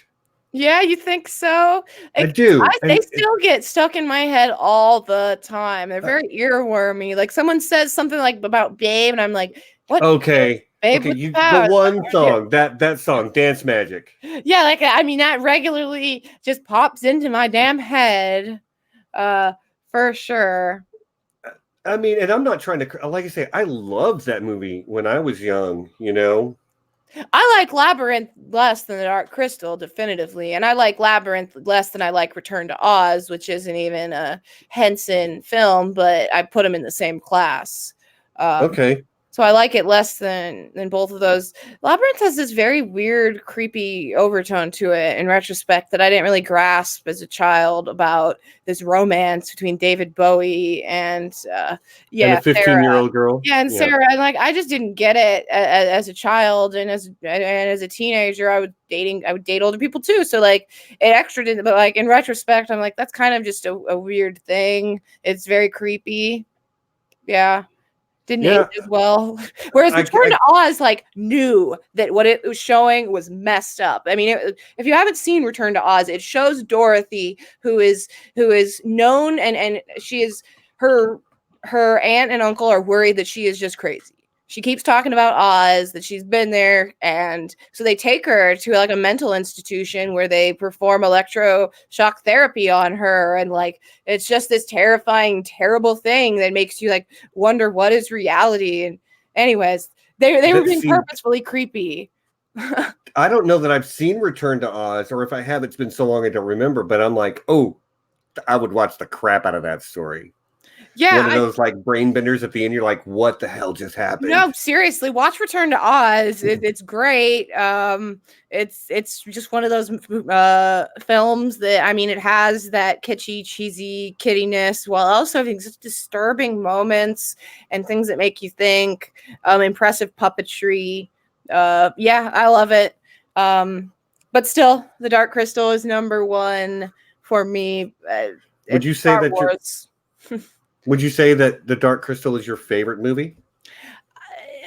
Yeah, you think so? I do. They still get stuck in my head all the time. They're very earwormy. Like someone says something like about Babe, and I'm like, "What? Okay, Babe, okay. The one song, that song, Dance Magic." Yeah, like I mean, that regularly just pops into my damn head, for sure. I mean, and I'm not trying to, like I say, I loved that movie when I was young. I like Labyrinth less than the Dark Crystal, definitively. And I like Labyrinth less than I like Return to Oz, which isn't even a Henson film, but I put them in the same class. Okay. So I like it less than both of those. Labyrinth has this very weird, creepy overtone to it in retrospect that I didn't really grasp as a child about this romance between David Bowie and a 15-year-old girl. Yeah, and Sarah. And like I just didn't get it as a child, and as a teenager, I would date older people too. So like it extra didn't, but like in retrospect, I'm like that's kind of just a weird thing. It's very creepy. Yeah. Didn't age as well. Whereas Return to Oz like knew that what it was showing was messed up. I mean, if you haven't seen Return to Oz, it shows Dorothy who is known and she is her aunt and uncle are worried that she is just crazy. She keeps talking about Oz, that she's been there, and so they take her to like a mental institution where they perform electroshock therapy on her, and like it's just this terrifying, terrible thing that makes you like wonder what is reality. And anyways, they were being purposefully creepy. I don't know that I've seen Return to Oz, or if I have, it's been so long I don't remember. But I'm like, oh, I would watch the crap out of that story. Yeah, one of those like brain benders at the end. You're like, what the hell just happened? No, seriously, watch Return to Oz. It's great. It's just one of those films that I mean, it has that kitschy, cheesy kiddiness, while also having such disturbing moments and things that make you think. Impressive puppetry. Yeah, I love it. But still, The Dark Crystal is number one for me. Would you say that Would you say that The Dark Crystal is your favorite movie?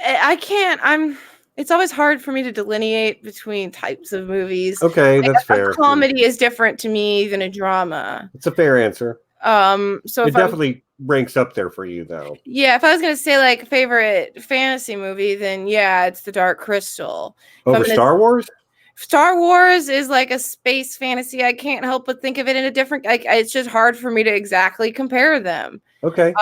I can't. It's always hard for me to delineate between types of movies. Okay, Like, that's a fair. comedy is different to me than a drama. It's a fair answer. So It if I was, definitely ranks up there for you, though. yeah, if I was gonna say like favorite fantasy movie, then yeah, it's The Dark Crystal. If I'm Over gonna Star Wars? Star Wars is like a space fantasy. I can't help but think of it in a different. Like, it's just hard for me to exactly compare them. Okay.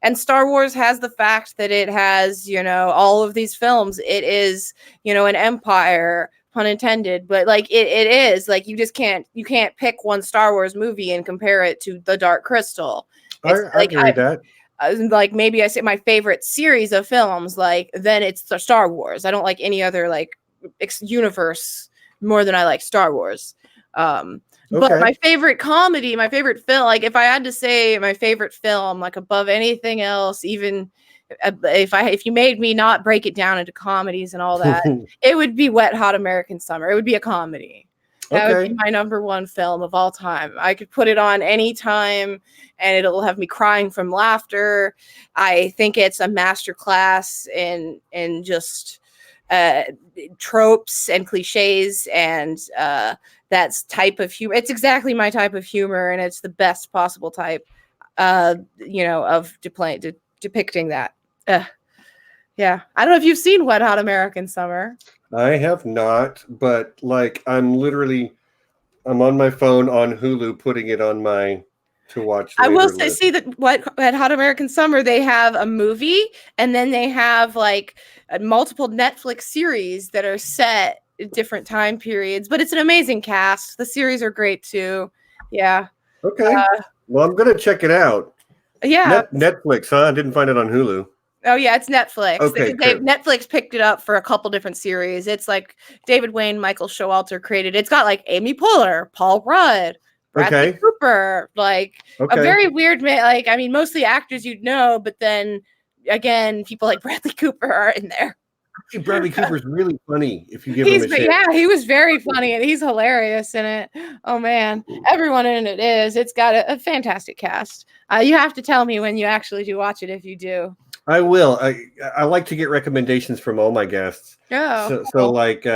And Star Wars has the fact that it has, all of these films. It is, an empire, pun intended, but like it is like you can't pick one Star Wars movie and compare it to The Dark Crystal. I It's like agree with that. like maybe I say my favorite series of films, like then it's the Star Wars. I don't like any other like universe more than I like Star Wars. But my favorite comedy, my favorite film, like if I had to say my favorite film, like above anything else, even if you made me not break it down into comedies and all that, it would be Wet Hot American Summer. It would be a comedy. That would be my number one film of all time. I could put it on anytime and it'll have me crying from laughter. I think it's a masterclass in just tropes and cliches and that's type of humor. It's exactly my type of humor, and it's the best possible type, of depicting that. Yeah, I don't know if you've seen Wet Hot American Summer. I have not, but like I'm on my phone on Hulu, putting it on my to watch. I will list. see that Wet Hot American Summer, they have a movie, and then they have like multiple Netflix series that are set different time periods, but it's an amazing cast. The series are great too. Yeah. Okay. Well, I'm gonna check it out. Yeah. Netflix, huh? I didn't find it on Hulu. Oh yeah, it's Netflix. Okay, Netflix picked it up for a couple different series. It's like David Wayne, Michael Showalter created. It's got like Amy Poehler, Paul Rudd, Bradley Cooper, like a very weird man. Like, I mean, mostly actors you'd know, but then again, people like Bradley Cooper are in there. Bradley Cooper's really funny if you give him a chance. Yeah, he was very funny and he's hilarious in it. Oh man, everyone in it is. It's got a fantastic cast. You have to tell me when you actually do watch it if you do. I will. I like to get recommendations from all my guests. Oh, so like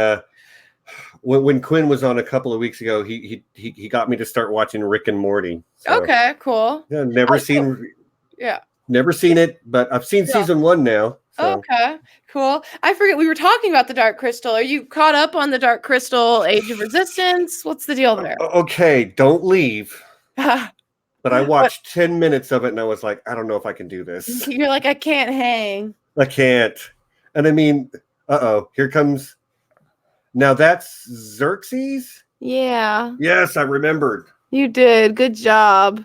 when Quinn was on a couple of weeks ago, he got me to start watching Rick and Morty. So, okay, cool. Yeah, never seen it, but I've seen season 1 now. So. Okay, cool. I forget we were talking about the Dark Crystal. Are you caught up on the Dark Crystal Age of Resistance? What's the deal there? Okay, don't leave. But I watched 10 minutes of it and I was like, I don't know if I can do this. You're like, I can't hang. I can't. And I mean, here comes. Now that's Xerxes? Yeah. Yes, I remembered. You did. Good job.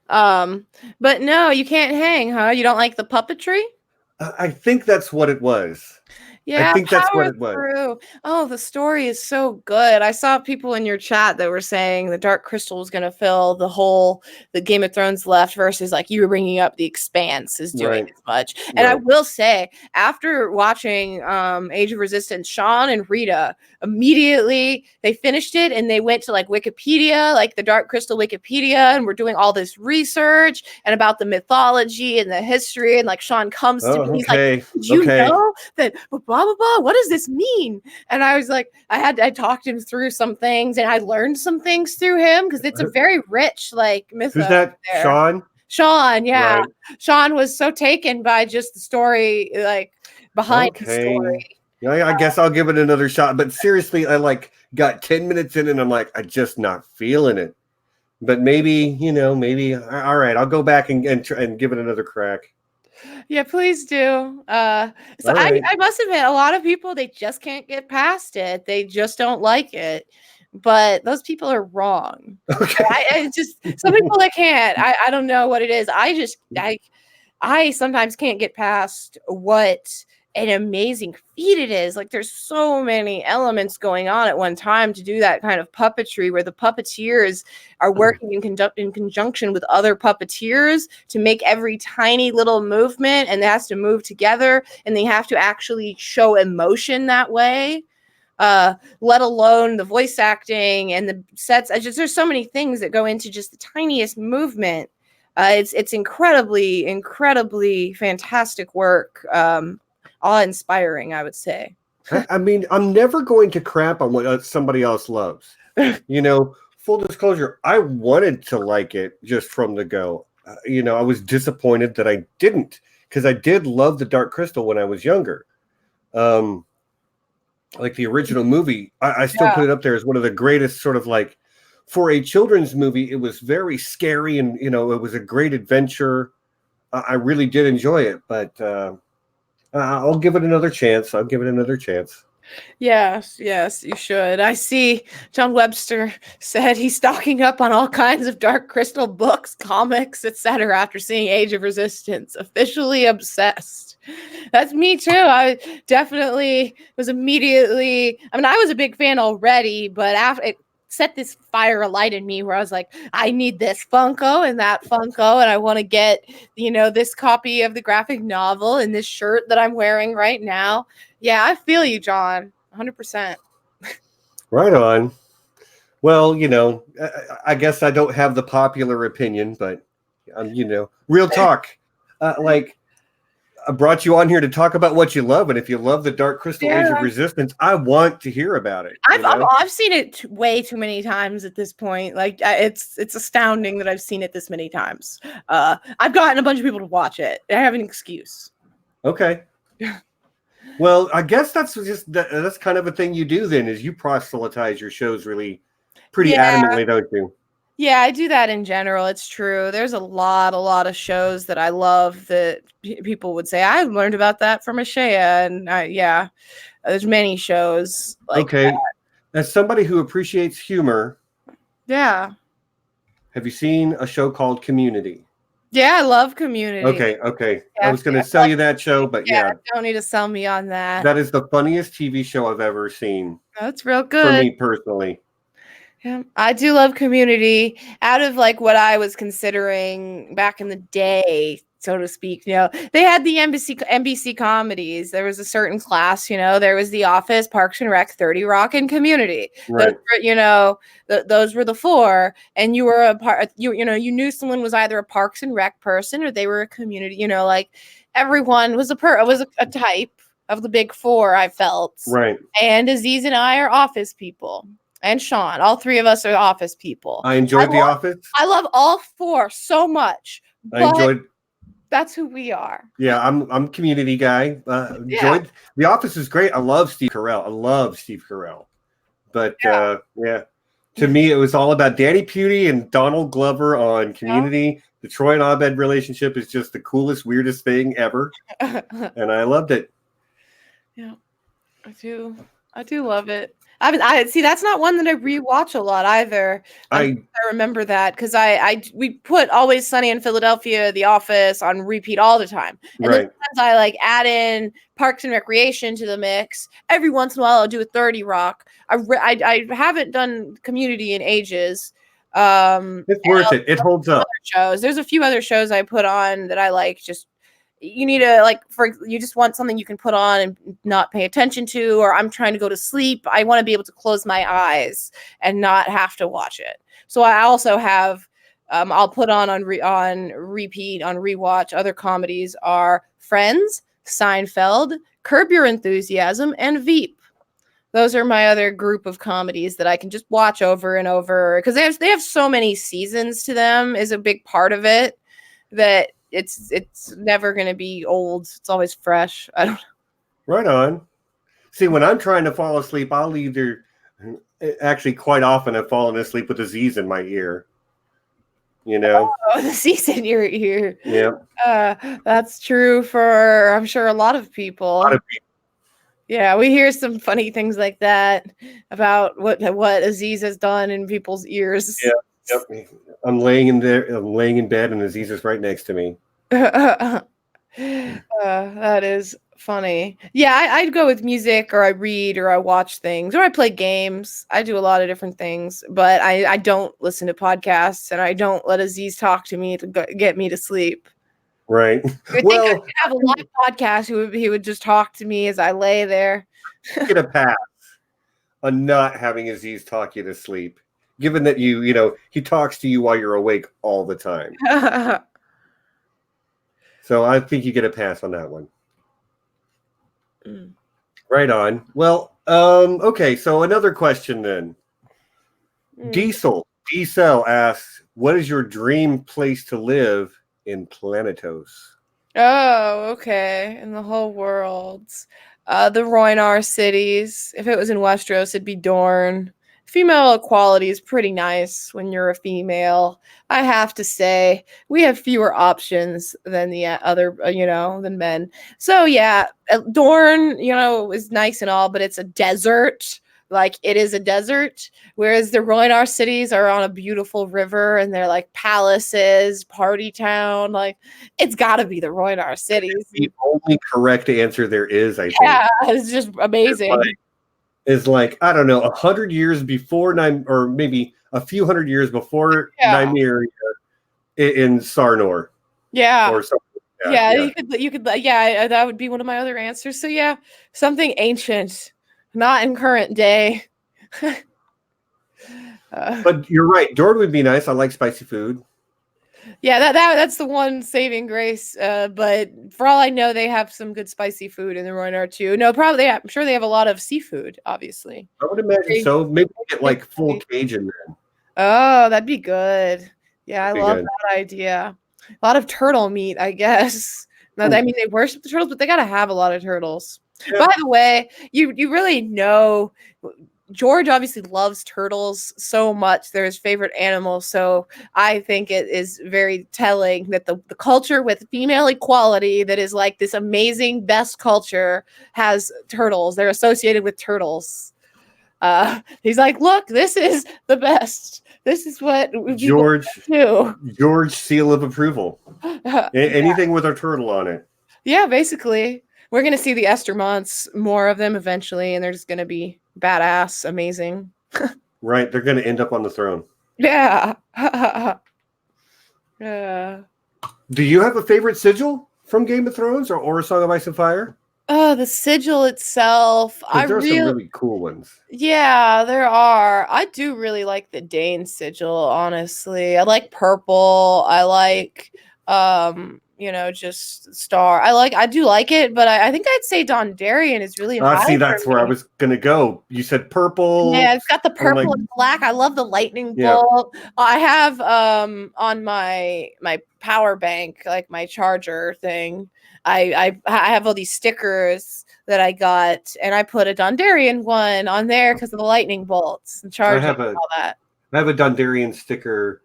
But no, you can't hang, huh? You don't like the puppetry? I think that's what it was. Yeah, I think that's what it was. Through. Oh, the story is so good. I saw people in your chat that were saying the Dark Crystal was going to fill the Game of Thrones left versus like you were bringing up the Expanse is doing as much. And I will say, after watching Age of Resistance, Sean and Rita immediately they finished it and they went to like Wikipedia, like the Dark Crystal Wikipedia, and we're doing all this research and about the mythology and the history. And like Sean comes to me, he's like, "Did you know that?" Blah blah blah. What does this mean? And I was like, I talked him through some things, and I learned some things through him because it's a very rich like myth. Who's that? Sean. Sean, yeah. Right. Sean was so taken by just the story, like behind the story. Yeah, I guess I'll give it another shot. But seriously, I like got 10 minutes in, and I'm like, I'm just not feeling it. But maybe all right, I'll go back and give it another crack. Yeah, please do. I must admit, a lot of people, they just can't get past it. They just don't like it. But those people are wrong. Okay. Some people that can't. I don't know what it is. I sometimes can't get past what an amazing feat it is. Like there's so many elements going on at one time to do that kind of puppetry where the puppeteers are working in conjunction with other puppeteers to make every tiny little movement, and it has to move together, and they have to actually show emotion that way. Let alone the voice acting and the sets. There's so many things that go into just the tiniest movement. It's incredibly fantastic work. Awe-inspiring, I would say. I mean, I'm never going to crap on what somebody else loves. Full disclosure, I wanted to like it just from the go. I was disappointed that I didn't, because I did love The Dark Crystal when I was younger. Like the original movie, I still put it up there as one of the greatest sort of like, for a children's movie, it was very scary and, it was a great adventure. I really did enjoy it, but I'll give it another chance. Yes, you should. I see John Webster said he's stocking up on all kinds of Dark Crystal books, comics, etc. after seeing Age of Resistance. Officially obsessed. That's me too. I definitely was immediately, I mean, I was a big fan already, but after it set this fire alight in me where I was like, I need this Funko and that Funko, and I want to get, this copy of the graphic novel and this shirt that I'm wearing right now. Yeah, I feel you, John. 100%. Right on. Well, I guess I don't have the popular opinion, but, real talk. Like, I brought you on here to talk about what you love, and if you love the Dark Crystal Age of Resistance, I want to hear about it. I've seen it way too many times at this point. Like, it's astounding that I've seen it this many times. I've gotten a bunch of people to watch it. I have an excuse. Okay. Well, I guess that's kind of a thing you do then, is you proselytize your shows really pretty adamantly, don't you? Yeah, I do that in general. It's true. There's a lot of shows that I love that people would say, I learned about that from Ashaya. And there's many shows like that. As somebody who appreciates humor. Yeah. Have you seen a show called Community? Yeah, I love Community. Okay. Yeah, I was going to sell you that show, but don't need to sell me on that. That is the funniest TV show I've ever seen. That's real good. For me personally. Yeah, I do love Community. Out of like what I was considering back in the day, so to speak, they had the NBC comedies. There was a certain class, there was The Office, Parks and Rec, 30 Rock, and Community. Right. Those were the four, and you were a part. You knew someone was either a Parks and Rec person or they were a Community. Like everyone was a type of the big four. I felt right. And Aziz and I are Office people. And Sean, all three of us are Office people. I enjoyed The Office. I love all four so much. I enjoyed. That's who we are. Yeah, I'm Community guy. Enjoyed The Office is great. I love Steve Carell. But to me, it was all about Danny Pudi and Donald Glover on Community. Yeah. The Troy and Abed relationship is just the coolest, weirdest thing ever, and I loved it. Yeah, I do love it. I see. That's not one that I rewatch a lot either. I remember that because we put Always Sunny in Philadelphia, The Office on repeat all the time, and then sometimes I add in Parks and Recreation to the mix. Every once in a while, I'll do a 30 Rock. I haven't done Community in ages. It's worth it. It holds up. Shows. There's a few other shows I put on that I like. Just you need to you just want something you can put on and not pay attention to, or I'm trying to go to sleep. I want to be able to close my eyes and not have to watch it. So I also have, I'll put on repeat, on rewatch. Other comedies are Friends, Seinfeld, Curb Your Enthusiasm, and Veep. Those are my other group of comedies that I can just watch over and over because they have so many seasons to them is a big part of it that it's never going to be old. It's always fresh. I don't know. Right on. See, when I'm trying to fall asleep, I'll actually quite often I've fallen asleep with Aziz in my ear. Oh, the Aziz in your ear. Yeah. That's true for, I'm sure, a lot of people. Yeah, we hear some funny things like that about what Aziz has done in people's ears. Yeah. Yep. I'm laying in bed and Aziz is right next to me. That is funny. Yeah, I'd go with music, or I read, or I watch things, or I play games. I do a lot of different things, but I don't listen to podcasts, and I don't let Aziz talk to me to get me to sleep. Right. I could have a live podcast. He would just talk to me as I lay there. Get a pass on not having Aziz talk you to sleep. Given that he talks to you while you're awake all the time. So I think you get a pass on that one. Right on. Well, okay, so another question then. Diesel asks, what is your dream place to live in Planetos? Oh, okay. In the whole world. The Roinar cities. If it was in Westeros, it'd be Dorne. Female equality is pretty nice when you're a female. I have to say, we have fewer options than the other, than men. So yeah, Dorne, is nice and all, but it's a desert. Like it is a desert, whereas the Roinar cities are on a beautiful river and they're like palaces, party town. Like it's got to be the Roinar cities. The only correct answer there is, I think. Yeah, it's just amazing. Is like, I don't know, 100 years before or maybe a few hundred years before Nymeria in Sarnor. Yeah. Or something. Yeah, you could, that would be one of my other answers. So yeah, something ancient, not in current day. But you're right. Dorne would be nice. I like spicy food. Yeah, that's the one saving grace. But for all I know, they have some good spicy food in the Roinar too. No, probably. I'm sure they have a lot of seafood. Obviously, I would imagine so. Maybe get like full Cajun then. Oh, that'd be good. Yeah, I love that idea. A lot of turtle meat, I guess. No, I mean they worship the turtles, but they gotta have a lot of turtles. Yeah. By the way, you really know George obviously loves turtles so much. They're his favorite animal. So I think it is very telling that the culture with female equality that is like this amazing best culture has turtles. They're associated with turtles. He's like, look, this is the best. This is what George seal of approval. Anything with a turtle on it. Yeah, basically. We're going to see the Estermonts, more of them eventually, and they're just going to be badass, amazing. Right, they're going to end up on the throne. Yeah. Do you have a favorite sigil from Game of Thrones or A Song of Ice and Fire? The sigil itself. There are some really cool ones. Yeah, there are. I do really like the Dane sigil, honestly. I like purple. I like just star. I do like it, but I think I'd say Dondarrion is really high. See, that's where I was gonna go. You said purple. Yeah, it's got the purple and black. I love the lightning bolt. I have on my power bank, like my charger thing. I have all these stickers that I got, and I put a Dondarrion one on there because of the lightning bolts and charging and all that. I have a Dondarrion sticker.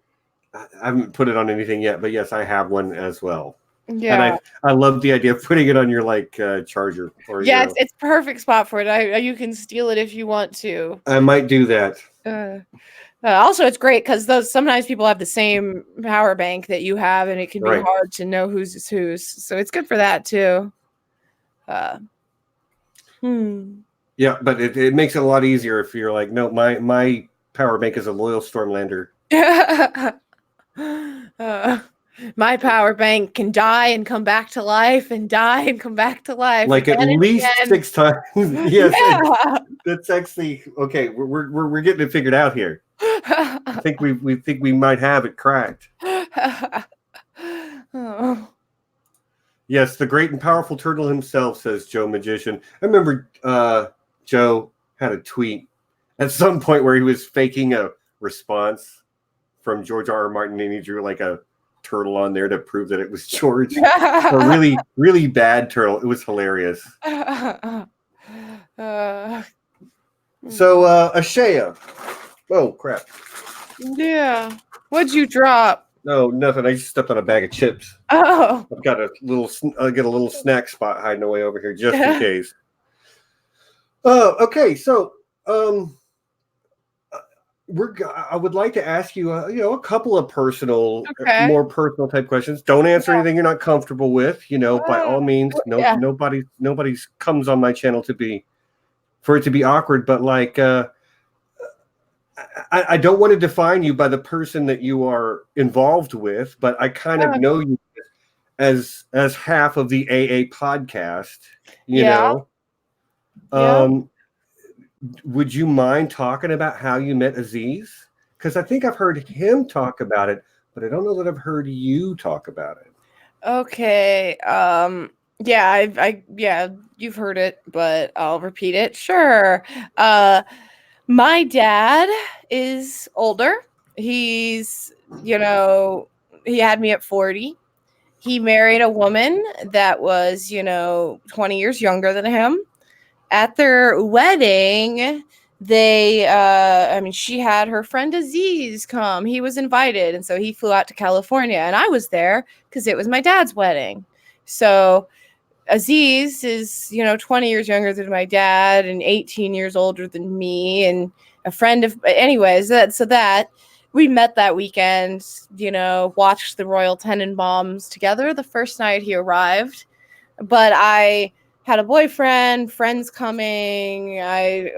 I haven't put it on anything yet, but yes, I have one as well. Yeah, and I love the idea of putting it on your charger. Or, it's perfect spot for it. You can steal it if you want to. I might do that. Also, it's great because sometimes people have the same power bank that you have, and it can be hard to know whose is whose. So it's good for that too. Yeah, but it makes it a lot easier if you're like, no, my power bank is a loyal Stormlander. My power bank can die and come back to life and die and come back to life. Like at least 6 times. Yes, yeah. That's actually okay. We're getting it figured out here. I think we think we might have it cracked. Oh. Yes, the great and powerful turtle himself, says Joe Magician. I remember Joe had a tweet at some point where he was faking a response from George R.R. Martin, and he drew like a turtle on there to prove that it was George. A really, really bad turtle. It was hilarious. So, Ashaya. Oh, crap. Yeah. What'd you drop? No, nothing. I just stepped on a bag of chips. Oh. I've got I'll get a little snack spot hiding away over here just in case. Okay, so I would like to ask you, a couple of more personal type questions. Don't answer anything you're not comfortable with. By all means, nobody comes on my channel for it to be awkward. But I don't want to define you by the person that you are involved with, but I kind of know you as half of the AA podcast. You know. Would you mind talking about how you met Aziz? Because I think I've heard him talk about it, but I don't know that I've heard you talk about it. Okay. you've heard it, but I'll repeat it. Sure. My dad is older. He's, he had me at 40. He married a woman that was, 20 years younger than him. At their wedding, she had her friend Aziz come. He was invited, and so he flew out to California, and I was there because it was my dad's wedding. So Aziz is, 20 years younger than my dad and 18 years older than me, and a friend of, anyways, that we met that weekend, watched the Royal Tenenbaums together the first night he arrived. But I had a boyfriend, friends coming. I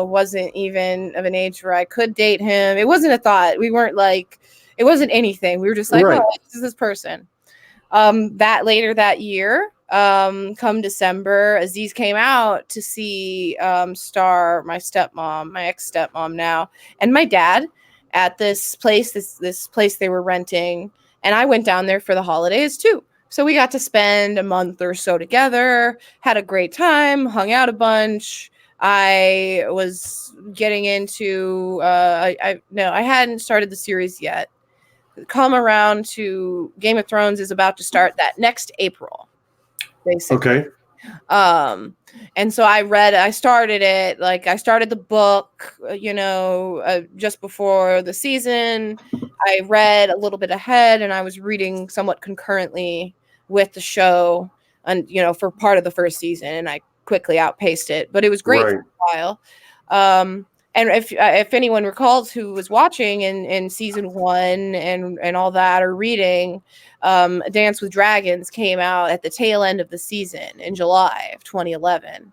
wasn't even of an age where I could date him. It wasn't a thought. We weren't like, it wasn't anything. We were just like, right. Oh, this is this person. That later that year, come December, Aziz came out to see Star, my stepmom, my ex-stepmom now, and my dad at this place, this place they were renting. And I went down there for the holidays too. So we got to spend a month or so together, had a great time, hung out a bunch. I was getting into, I hadn't started the series yet. Come around to Game of Thrones is about to start that next April, basically. Okay. And so I started it, like I started the book, just before the season. I read a little bit ahead, and I was reading somewhat concurrently with the show, and for part of the first season, and I quickly outpaced it, but it was great for a while. And if anyone recalls who was watching in season 1 and all that, or reading, Dance with Dragons came out at the tail end of the season in July of 2011.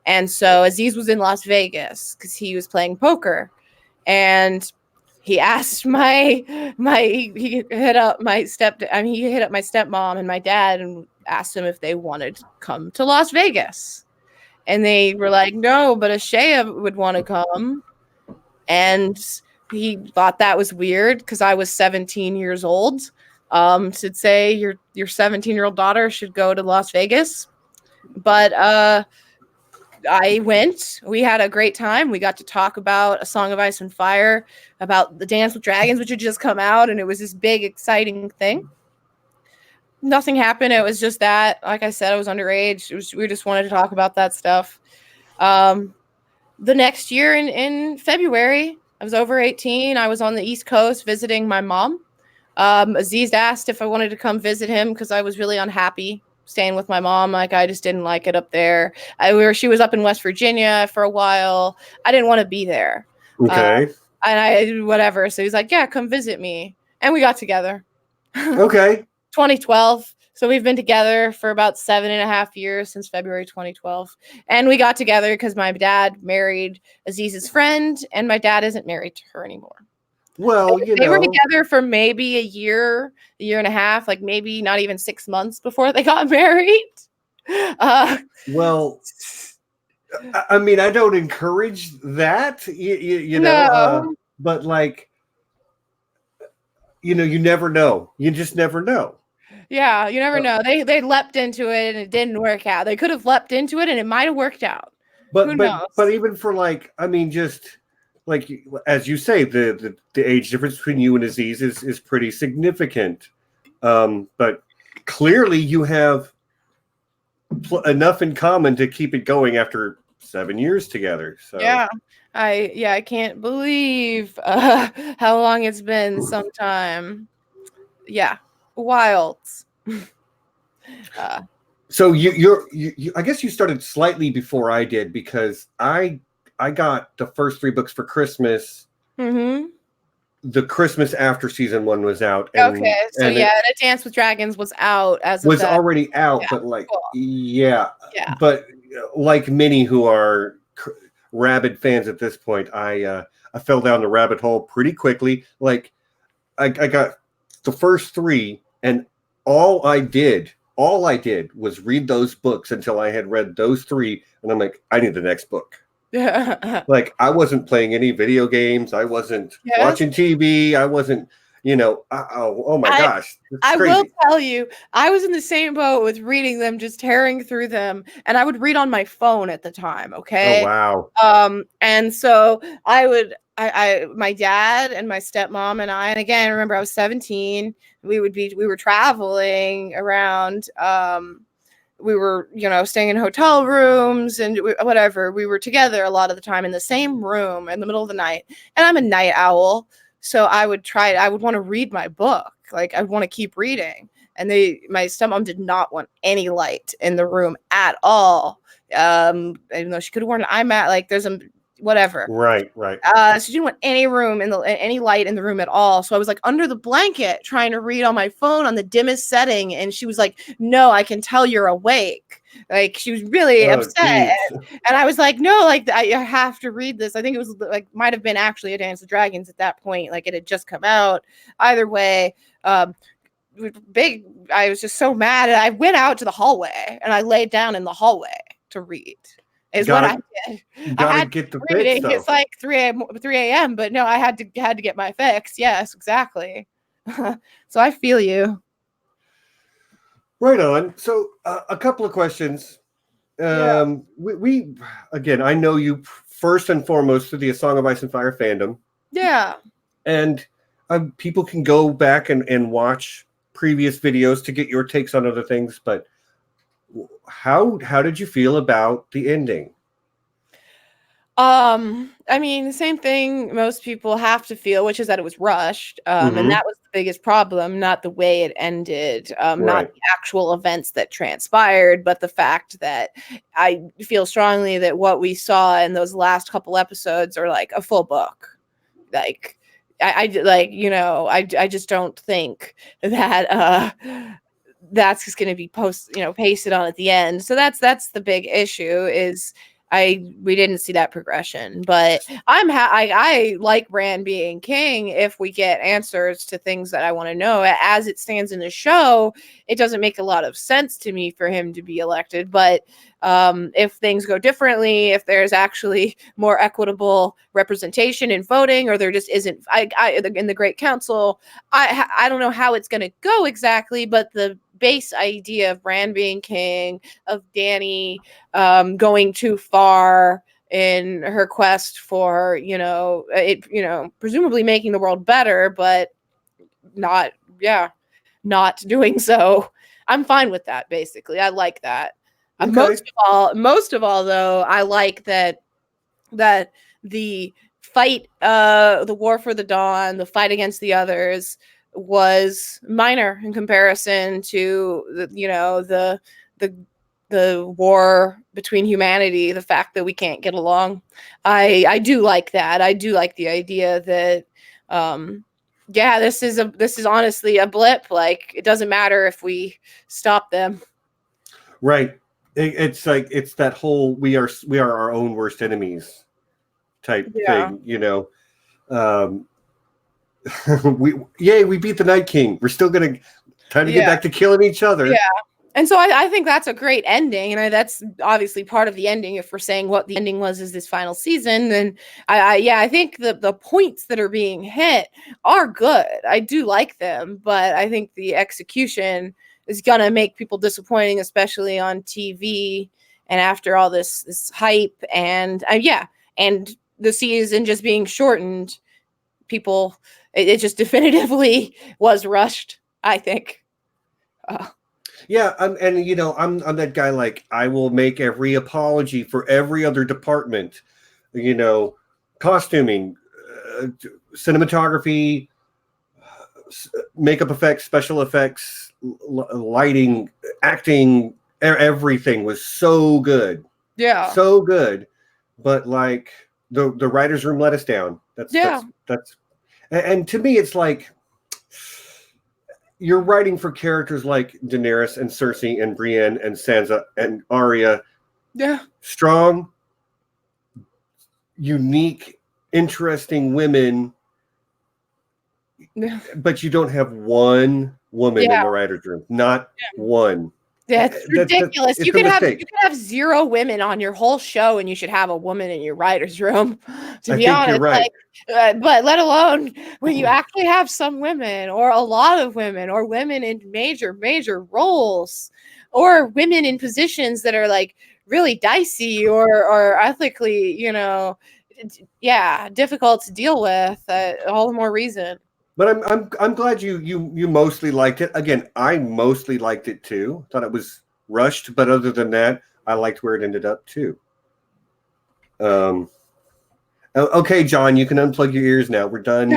And so Aziz was in Las Vegas because he was playing poker, and he asked he hit up my stepmom and my dad and asked them if they wanted to come to Las Vegas. And they were like, no, but Ashaya would want to come. And he thought that was weird because I was 17 years old. To say your 17-year-old daughter should go to Las Vegas. But I went. We had a great time. We got to talk about A Song of Ice and Fire, about the Dance with Dragons, which had just come out, and it was this big, exciting thing. Nothing happened. It was just that, like I said, I was underage. We just wanted to talk about that stuff. The next year in February, I was over 18. I was on the East Coast visiting my mom. Aziz asked if I wanted to come visit him because I was really unhappy staying with my mom. Like, I just didn't like it up there. She was up in West Virginia for a while. I didn't want to be there. Okay. Whatever. So he's like, yeah, come visit me. And we got together. Okay. 2012. So we've been together for about 7.5 years, since February 2012. And we got together because my dad married Aziz's friend, and my dad isn't married to her anymore. Well, they were together for maybe a year and a half, like maybe not even 6 months before they got married. Well, I mean, I don't encourage that, No. but like, you never know. You just never know. Yeah, you never know. They leapt into it and it didn't work out. They could have leapt into it and it might have worked out. Who knows? But even for like, I mean, just like, as you say, the age difference between you and Aziz is pretty significant. But clearly you have enough in common to keep it going after 7 years together. So yeah, I can't believe how long it's been. Sometime, yeah, wild. So you I guess you started slightly before I did, because I got the first 3 books for Christmas. Mm-hmm. The Christmas after season 1 was out. Okay, so A Dance with Dragons was out was already out, but like, cool. yeah, but like many who are rabid fans at this point, I fell down the rabbit hole pretty quickly. Like, I got the first 3, and all I did was read those books until I had read those 3, and I'm like, I need the next book. Like, I wasn't playing any video games. I wasn't watching TV. I wasn't, Oh my gosh, I crazy. will tell you, I was in the same boat with reading them, just tearing through them, and I would read on my phone at the time. Oh Okay. wow. And so my dad and my stepmom and I, and again, remember I was 17. We were traveling around. We were, staying in hotel rooms and whatever. We were together a lot of the time in the same room in the middle of the night. And I'm a night owl. So I would want to read my book. Like I would want to keep reading. And my stepmom did not want any light in the room at all. Even though she could have worn an eye mat, like there's whatever. Right. So she didn't want any any light in the room at all. So I was like under the blanket trying to read on my phone on the dimmest setting, and she was like, "No, I can tell you're awake." Like she was really upset, and I was like, "No, like I have to read this." I think it was like might have been actually A Dance with Dragons at that point, like it had just come out. Either way, big. I was just so mad, and I went out to the hallway and I laid down in the hallway to read. What I did. I had to get the fix, though. It's like 3 a.m., but no, I had to get my fix. Yes, exactly. So I feel you. Right on. So a couple of questions. We again, I know you first and foremost through the A Song of Ice and Fire fandom. Yeah. And people can go back and watch previous videos to get your takes on other things, but how did you feel about the ending? I mean, the same thing most people have to feel, which is that it was rushed. And that was the biggest problem, not the way it ended, not the actual events that transpired, but the fact that I feel strongly that what we saw in those last couple episodes are like a full book. Like I just don't think that that's just going to be pasted on at the end. So that's the big issue is we didn't see that progression, but I like Bran being king if we get answers to things that I want to know. As it stands in the show, it doesn't make a lot of sense to me for him to be elected, but if things go differently, if there's actually more equitable representation in voting, or there just isn't in the Great Council, I don't know how it's going to go exactly, but the base idea of Bran being king, of Dany going too far in her quest for presumably making the world better, but not doing so. I'm fine with that. Basically, I like that. Okay. Most of all, though, I like that the fight, the war for the Dawn, the fight against the others was minor in comparison to the war between humanity. The fact that we can't get along, I do like that. I do like the idea that this is honestly a blip. Like it doesn't matter if we stop them. Right. It's like it's that whole we are our own worst enemies type thing, we beat the Night King. We're still gonna time to get back to killing each other. Yeah. And so I think that's a great ending, and that's obviously part of the ending. If we're saying what the ending was is this final season, then I think the points that are being hit are good. I do like them, but I think the execution is gonna make people disappointing, especially on TV. And after all this hype and and the season just being shortened, people it just definitively was rushed, I think. Yeah, I'm that guy. Like, I will make every apology for every other department, costuming, cinematography, makeup effects, special effects, lighting, acting. Everything was so good. Yeah, so good. But like the writers' room let us down. That's and to me, it's like, you're writing for characters like Daenerys and Cersei and Brienne and Sansa and Arya. Yeah. Strong, unique, interesting women. Yeah. But you don't have one woman in the writer's room. Not one. Yeah, it's ridiculous. It's a mistake. You could have 0 women on your whole show, and you should have a woman in your writer's room. To be think you're honest, right. but let alone when you actually have some women, or a lot of women, or women in major roles, or women in positions that are like really dicey or ethically, difficult to deal with. All the more reason. But I'm glad you mostly liked it. Again, I mostly liked it too. Thought it was rushed, but other than that, I liked where it ended up too. Okay, John, you can unplug your ears now. We're done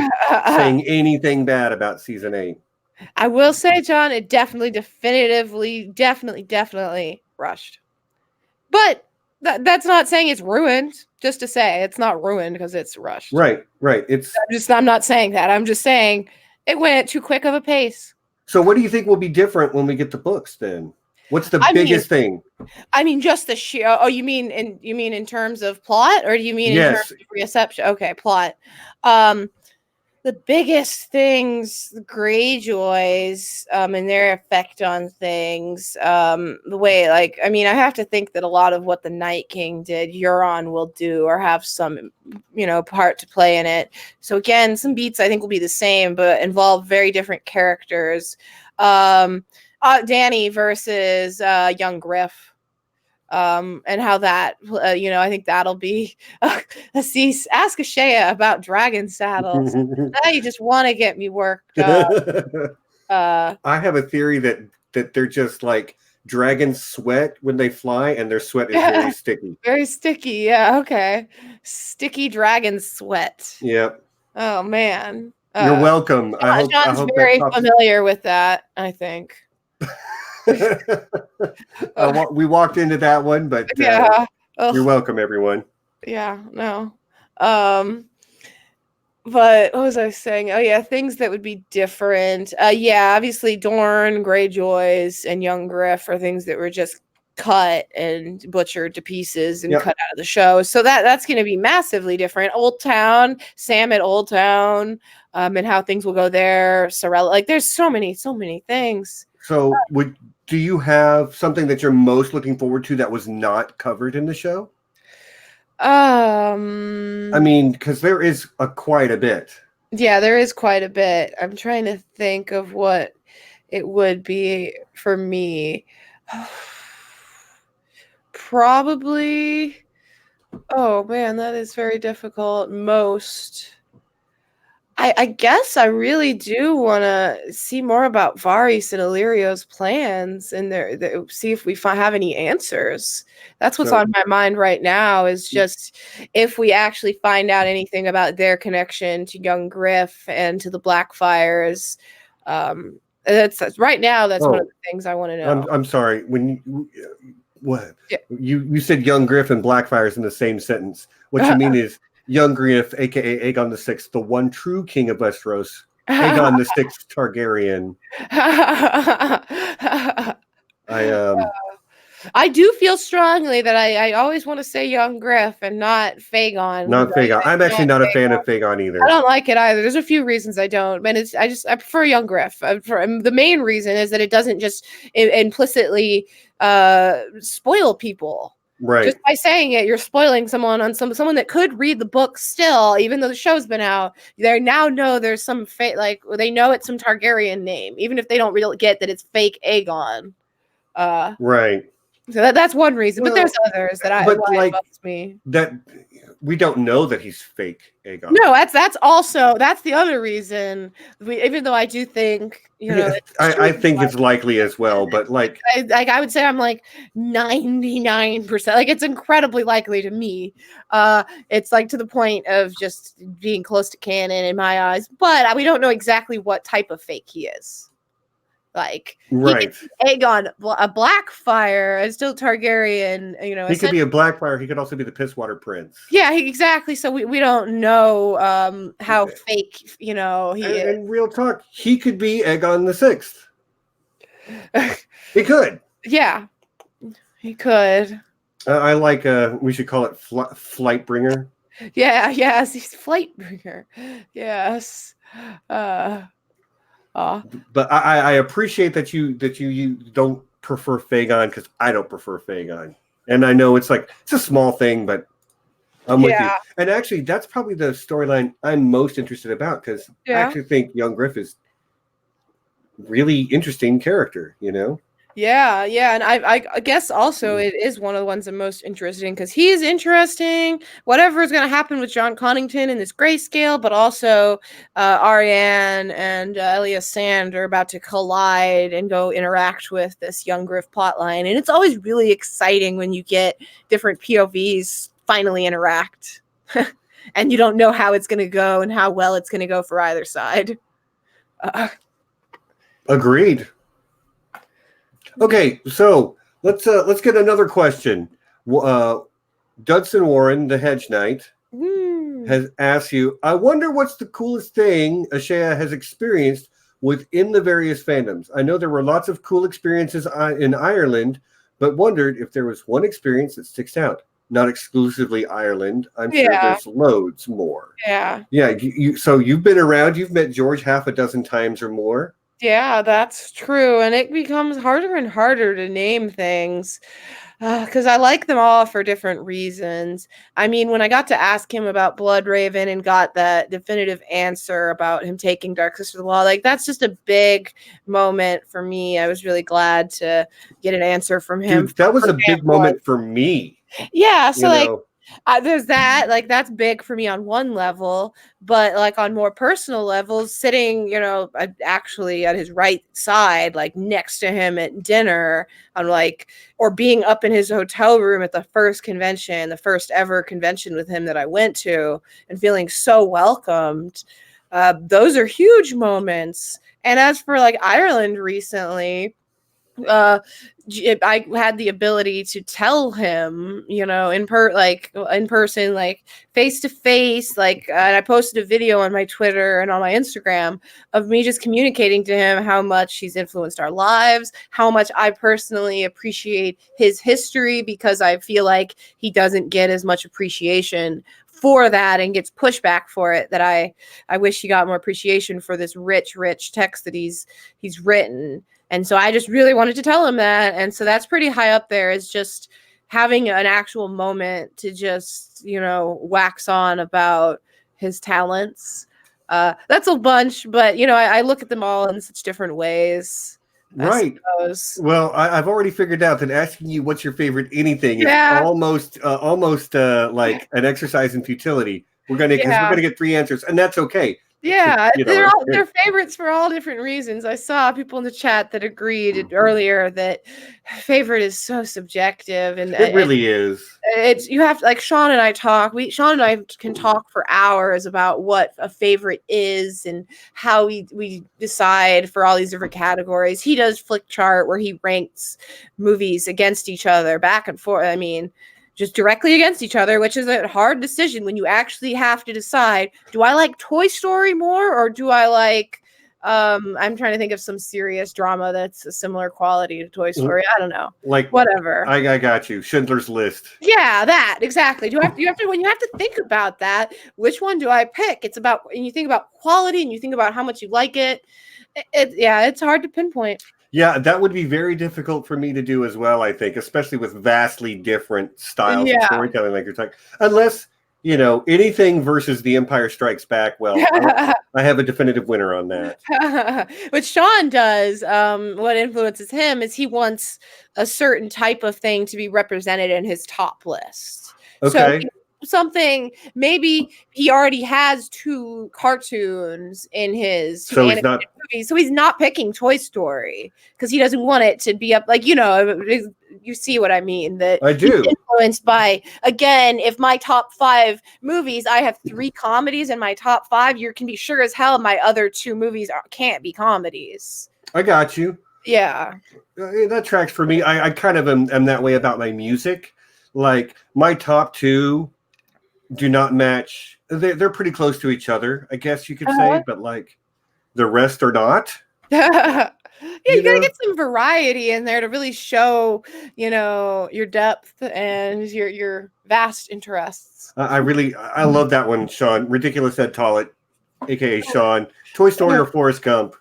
saying anything bad about season 8. I will say, John, it definitely rushed. But that's not saying it's ruined. Just to say it's not ruined because it's rushed. Right. I'm not saying that. I'm just saying it went at too quick of a pace. So what do you think will be different when we get the books then? What's the biggest thing? I mean, just the sheer. Oh, you mean in terms of plot, or do you mean in terms of reception? Okay, plot. The biggest things, the Greyjoys, and their effect on things. The way, I have to think that a lot of what the Night King did, Euron will do or have some, part to play in it. So again, some beats I think will be the same, but involve very different characters. Dany versus young Griff. And how that, I think that'll be. Aziz, ask Ashaya about dragon saddles. Now you just want to get me worked up. I have a theory that they're just like dragons sweat when they fly, and their sweat is very sticky. Very sticky, yeah. Okay, sticky dragon sweat. Yep. Oh man, you're welcome. John's very familiar with that, I think. We walked into that one, but you're welcome, everyone. Yeah, no. But what was I saying? Oh yeah, things that would be different. Obviously Dorne, Greyjoys, and young Griff are things that were just cut and butchered to pieces and cut out of the show. So that's going to be massively different. Old Town, Sam at Old Town, and how things will go there. Sorella, there's so many things. So do you have something that you're most looking forward to that was not covered in the show? I mean, because there is quite a bit. Yeah, there is quite a bit. I'm trying to think of what it would be for me. Probably. Oh man, that is very difficult. I guess I really do want to see more about Varys and Illyrio's plans and see if we have any answers. That's what's on my mind right now, is just if we actually find out anything about their connection to young Griff and to the Blackfires. That's right now. That's one of the things I want to know. I'm sorry. When you said young Griff and Blackfires in the same sentence, what you mean is young Griff, aka Aegon VI, the one true king of Westeros, Aegon VI Targaryen. I do feel strongly that I always want to say young Griff and not Fagon. Not Fagon. I'm actually not a fan of Fagon either. I don't like it either. There's a few reasons I don't, but I prefer young Griff. The main reason is that it doesn't just implicitly spoil people. Right. Just by saying it, you're spoiling someone someone that could read the book still, even though the show's been out. They now know there's some fake, they know it's some Targaryen name, even if they don't really get that it's fake Aegon. Right. So that's one reason, but there's others that bugs me. That we don't know that he's fake Aegon. No, that's the other reason. Even though I do think, I think it's likely as well, but I would say I'm 99%. It's incredibly likely to me. It's to the point of just being close to canon in my eyes, but we don't know exactly what type of fake he is. Right. Aegon, a Blackfire, is still Targaryen. He could be a Blackfire. He could also be the Pisswater Prince. Yeah, exactly. So we don't know how fake he is. And real talk, he could be Aegon VI. He could. Yeah, he could. I like. We should call it Flightbringer. Yeah. Yes, he's Flightbringer. Yes. But I appreciate that you don't prefer Fagon because I don't prefer Fagon. And I know it's a small thing, but I'm with you. And actually, that's probably the storyline I'm most interested about because I actually think young Griff is really interesting character, you know? Yeah, and I guess also it is one of the ones I'm most interesting because he is interesting. Whatever is going to happen with John Connington in this grayscale, but also Ariane and Elias Sand are about to collide and go interact with this young Griff plotline, and it's always really exciting when you get different POVs finally interact, and you don't know how it's going to go and how well it's going to go for either side. Agreed. Okay, so let's get another question. Judson Warren, the Hedge Knight, has asked you, I wonder what's the coolest thing Ashaya has experienced within the various fandoms. I know there were lots of cool experiences in Ireland, but wondered if there was one experience that sticks out. Not exclusively Ireland. I'm sure there's loads more. Yeah. So you've been around. You've met George half a dozen times or more. Yeah, that's true. And it becomes harder and harder to name things because I like them all for different reasons. I mean, when I got to ask him about Bloodraven and got that definitive answer about him taking Dark Sister of the Law, that's just a big moment for me. I was really glad to get an answer from him. Dude, that was a big moment for me. Yeah, so there's that, that's big for me on one level, but on more personal levels, sitting, actually at his right side, next to him at dinner, or being up in his hotel room at the first ever convention with him that I went to, and feeling so welcomed. Those are huge moments. And as for Ireland recently, I had the ability to tell him, in person, face to face, and I posted a video on my Twitter and on my Instagram of me just communicating to him how much he's influenced our lives, how much I personally appreciate his history, because I feel like he doesn't get as much appreciation for that and gets pushback for it, that I wish he got more appreciation for this rich text that he's written. And so I just really wanted to tell him that. And so that's pretty high up there, is just having an actual moment to just, wax on about his talents. That's a bunch, but, I look at them all in such different ways. Right. Well, I've already figured out that asking you what's your favorite anything is almost like an exercise in futility. We're gonna get 3 answers, and that's okay. Yeah, they're favorites for all different reasons. I saw people in the chat that agreed earlier that favorite is so subjective, and it really is. It's, you have to, Sean and I talk. Sean and I can talk for hours about what a favorite is and how we decide for all these different categories. He does Flick Chart, where he ranks movies against each other, back and forth. I mean, just directly against each other, which is a hard decision when you actually have to decide, do I like Toy Story more, or do I like, I'm trying to think of some serious drama that's a similar quality to Toy Story. I don't know. Whatever. I got you. Schindler's List. Yeah, that, exactly. When you have to think about that, which one do I pick? It's about, and you think about quality and you think about how much you like it. It's hard to pinpoint. Yeah, that would be very difficult for me to do as well, I think, especially with vastly different styles of storytelling like you're talking. Unless, anything versus The Empire Strikes Back, well, I have a definitive winner on that. What Sean does, what influences him, is he wants a certain type of thing to be represented in his top list. Okay. So something, maybe he already has 2 cartoons in his animated movies, so he's not picking Toy Story because he doesn't want it to be up, you see what I mean, that I do. He's influenced by, again, if my top 5 movies, I have 3 comedies in my top 5, you can be sure as hell my other 2 movies can't be comedies. I got you. Yeah. That tracks for me. I kind of am that way about my music. My top 2 do not match. They're pretty close to each other, I guess you could say, but the rest are not. Yeah, you gotta get some variety in there to really show, your depth and your vast interests. I love that one, Sean. Ridiculous Ed Tollett, aka Sean. Toy Story or Forrest Gump.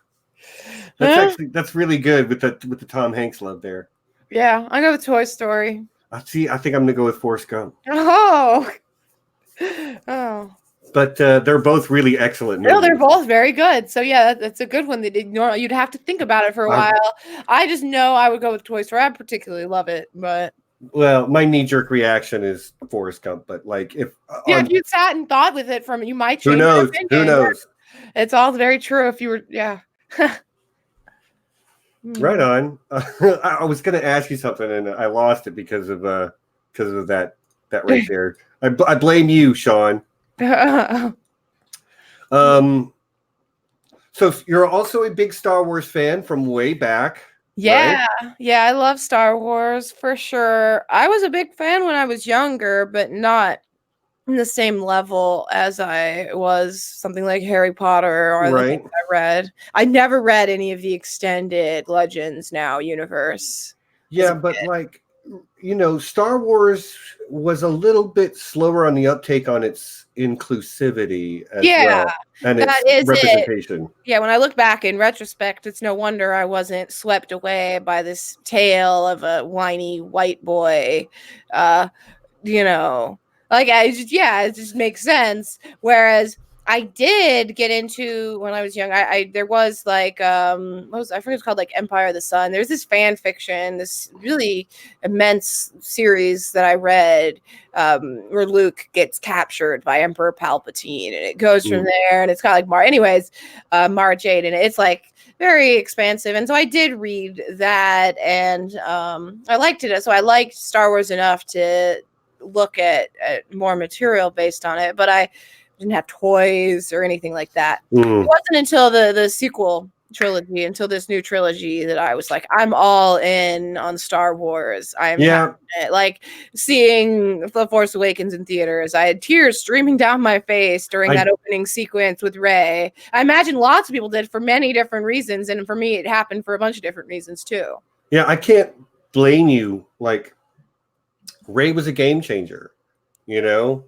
That's really good with the Tom Hanks love there. Yeah, I go with Toy Story. I think I'm going to go with Forrest Gump. Oh. Oh. But they're both really excellent movies. No, they're both very good. So yeah, that's a good one. You'd have to think about it for a while. I just know I would go with Toy Story. I particularly love it, but well, my knee-jerk reaction is Forrest Gump. But like, if if you sat and thought with it you might change. Who knows? Who knows? It's all very true. If you were, Right on. I was going to ask you something, and I lost it because of that right there. I blame you, Sean. So you're also a big Star Wars fan from way back. Yeah, right? Yeah, I love Star Wars for sure. I was a big fan when I was younger, but not in the same level as I was something like Harry Potter or the things I read. I never read any of the extended Legends Now universe. Yeah, but like, Star Wars was a little bit slower on the uptake on its inclusivity as well. And its representation. Yeah, when I look back in retrospect, it's no wonder I wasn't swept away by this tale of a whiny white boy. It just makes sense. Whereas I did get into when I was young. There was like I forget it's called, like Empire of the Sun. There's this fan fiction, this really immense series that I read where Luke gets captured by Emperor Palpatine, and it goes from there. And it's got like Mara Jade, and it's like very expansive. And so I did read that, and I liked it. So I liked Star Wars enough to look at more material based on it, but I didn't have toys or anything like that. It wasn't until the sequel trilogy, until this new trilogy, that I was like, I'm all in on Star Wars. Like seeing The Force Awakens in theaters, I had tears streaming down my face during that opening sequence with Rey. I imagine lots of people did for many different reasons, and for me it happened for a bunch of different reasons too. Yeah, I can't blame you. Like, Rey was a game changer, so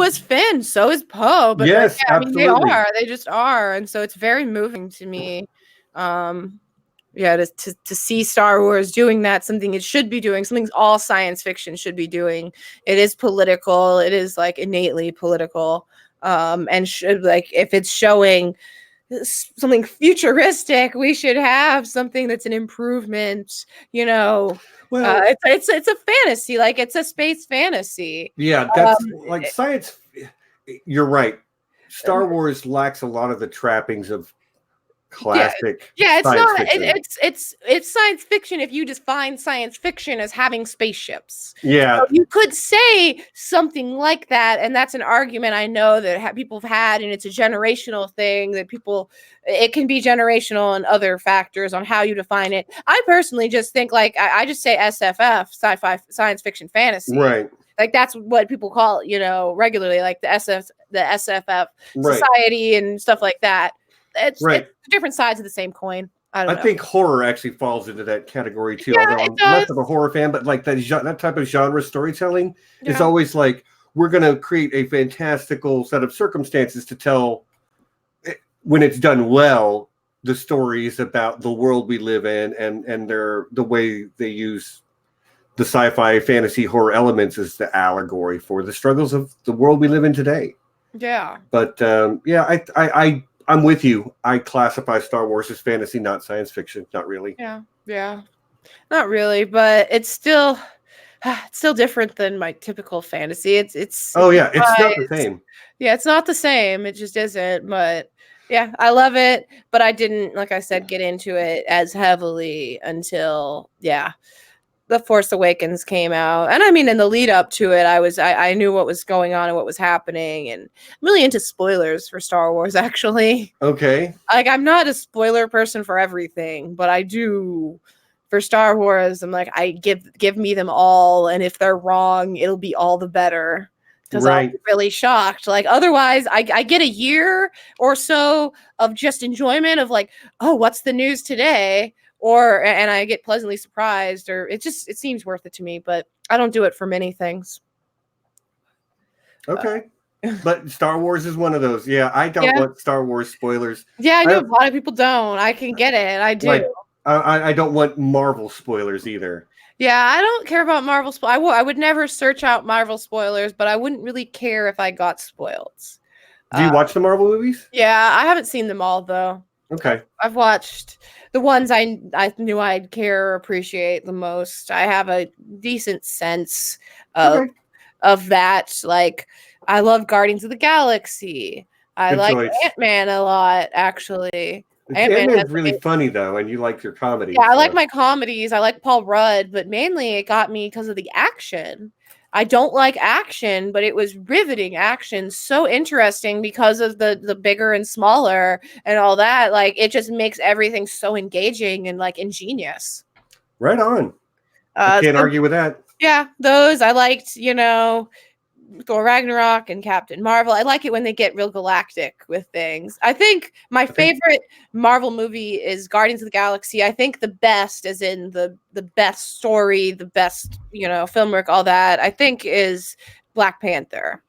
is Finn, so is Poe. But yes, absolutely. They just are. And so it's very moving to me. To see Star Wars doing that, something it should be doing, something all science fiction should be doing. It is political. It is like innately political. And should, like, if it's showing something futuristic, we should have something that's an improvement, Well, it's a fantasy, like it's a space fantasy. Yeah, that's like science. You're right. Star Wars lacks a lot of the trappings of classic. Yeah, it's not. It's science fiction if you define science fiction as having spaceships. Yeah, so you could say something like that, and that's an argument I know that people have had, and it's a generational thing that people. It can be generational and other factors on how you define it. I personally just think like I just say SFF, sci-fi, science fiction, fantasy. Right. Like that's what people call it, regularly, like the SFF society and stuff like that. It's different sides of the same coin. I think horror actually falls into that category too. Although I'm less of a horror fan, but like that type of genre storytelling is always like, we're going to create a fantastical set of circumstances to tell, when it's done well, the stories about the world we live in, and the way they use the sci-fi, fantasy, horror elements as the allegory for the struggles of the world we live in today. Yeah. But I'm with you. I classify Star Wars as fantasy, not science fiction. Not really. Yeah. Not really, but it's still different than my typical fantasy. It's it's not the same. Yeah, it's not the same. It just isn't. But yeah, I love it. But I didn't, like I said, get into it as heavily until The Force Awakens came out. And I mean, in the lead up to it, I knew what was going on and what was happening. And I'm really into spoilers for Star Wars, actually. Okay. Like, I'm not a spoiler person for everything, but I do for Star Wars. I'm like, I give me them all. And if they're wrong, it'll be all the better. Because I'll be really shocked. Like, otherwise, I get a year or so of just enjoyment of like, oh, what's the news today? And I get pleasantly surprised, or it seems worth it to me, but I don't do it for many things. Okay. But Star Wars is one of those. Yeah, I don't want Star Wars spoilers. Yeah, I know a lot of people don't. I can get it. I do. I don't want Marvel spoilers either. Yeah, I don't care about Marvel I would never search out Marvel spoilers, but I wouldn't really care if I got spoiled. Do you watch the Marvel movies? Yeah, I haven't seen them all though. Okay. I've watched the ones I knew I'd care or appreciate the most. I have a decent sense of Okay. of that. Like, I love Guardians of the Galaxy. I Good like choice. Ant-Man a lot, actually. Ant-Man has Ant-Man's really funny though, and you like your yeah, comedy. I like So. my comedies. I like Paul Rudd, but mainly it got me because of the action. I don't like action, but it was riveting action, so interesting because of the bigger and smaller and all that. Like, it just makes everything so engaging and like ingenious. Right on. I can't So argue with that. yeah, those I liked, Thor Ragnarok and Captain Marvel. I like it when they get real galactic with things. I think my Okay. favorite Marvel movie is Guardians of the Galaxy. I think the best, as in the best story, the best, film work, all that, I think is Black Panther.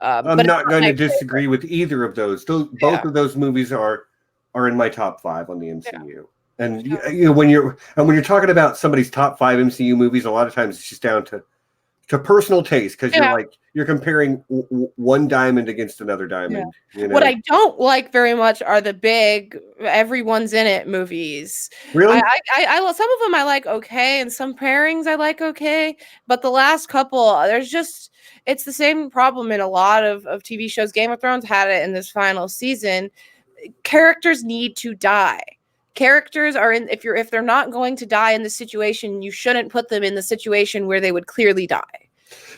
I'm But it's not not going my to disagree with either of those. Both yeah. of those movies are in my top 5 on the Yeah. MCU. And when you're talking about somebody's top 5 MCU movies, a lot of times it's just down to personal taste because Yeah. you're comparing one diamond against another diamond. Yeah. What I don't like very much are the big everyone's in it movies. Really? I some of them I like okay, and some pairings I like okay, but the last couple there's just it's the same problem in a lot of TV shows. Game of Thrones had it in this final season. Characters need to die. Characters are in if they're not going to die in the situation, you shouldn't put them in the situation where they would clearly die.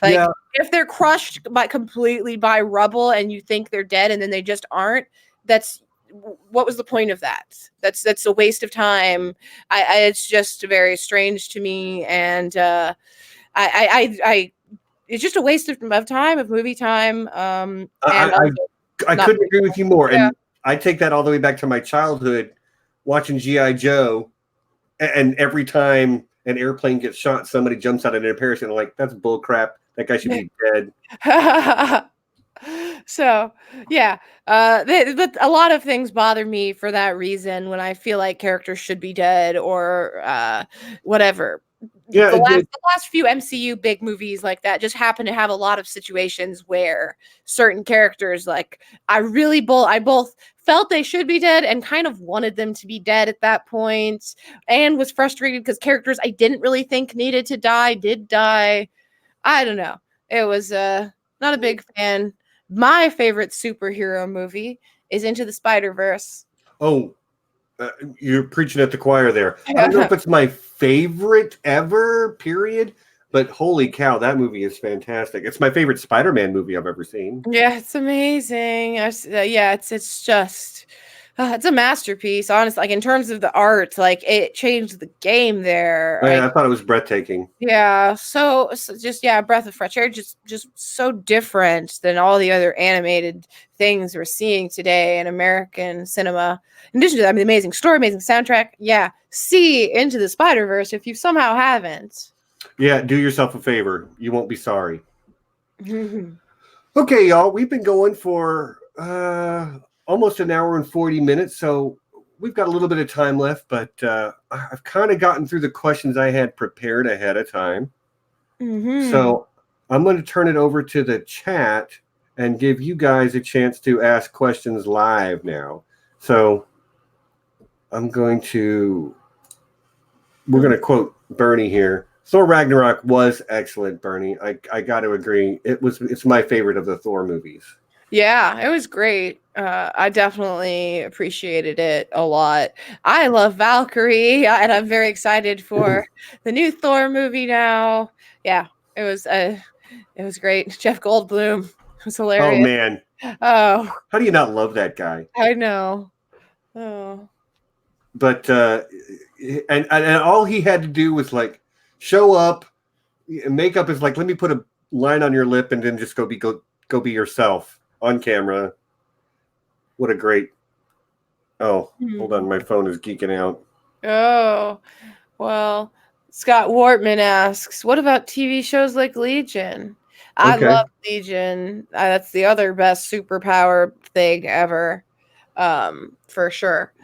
Like, Yeah. if they're crushed completely by rubble and you think they're dead and then they just aren't, that's what was the point of that? That's a waste of time. It's just very strange to me, and I it's just a waste of time, of movie time. And I couldn't agree with you more. Yeah. And I take that all the way back to my childhood watching G.I. Joe. And every time an airplane gets shot, somebody jumps out of their parachute and like, that's bull crap. That guy should be dead. So yeah, but a lot of things bother me for that reason when I feel like characters should be dead or whatever. Yeah, The last few MCU big movies like that just happen to have a lot of situations where certain characters, like I both felt they should be dead and kind of wanted them to be dead at that point, and was frustrated because characters I didn't really think needed to die did die. I don't know. It was not a big fan. My favorite superhero movie is Into the Spider-Verse. Oh, you're preaching at the choir there. I don't know if it's my favorite ever, period, but holy cow, that movie is fantastic. It's my favorite Spider-Man movie I've ever seen. Yeah, it's amazing. Yeah, it's just it's a masterpiece. Honestly, like in terms of the art, like it changed the game there. I thought it was breathtaking. Yeah, so just breath of fresh air. Just so different than all the other animated things we're seeing today in American cinema. In addition to that, I mean, amazing story, amazing soundtrack. Yeah, see Into the Spider-Verse if you somehow haven't. Yeah, do yourself a favor. You won't be sorry. Okay, y'all, we've been going for almost an hour and 40 minutes, so we've got a little bit of time left, but I've kind of gotten through the questions I had prepared ahead of time. So I'm going to turn it over to the chat and give you guys a chance to ask questions live now. So we're going to quote Bernie here. Thor Ragnarok was excellent, Bernie. I got to agree. It's my favorite of the Thor movies. Yeah, it was great. I definitely appreciated it a lot. I love Valkyrie, and I'm very excited for the new Thor movie now. Yeah, it was great. Jeff Goldblum was hilarious. Oh man. Oh, how do you not love that guy? I know. Oh, but and all he had to do was like show up. Makeup is like, let me put a line on your lip and then just go be yourself on camera. What a great. Oh, hold on, my phone is geeking out. Oh, well, Scott Wortman asks, what about TV shows like Legion? I love Legion. That's the other best superpower thing ever, for sure.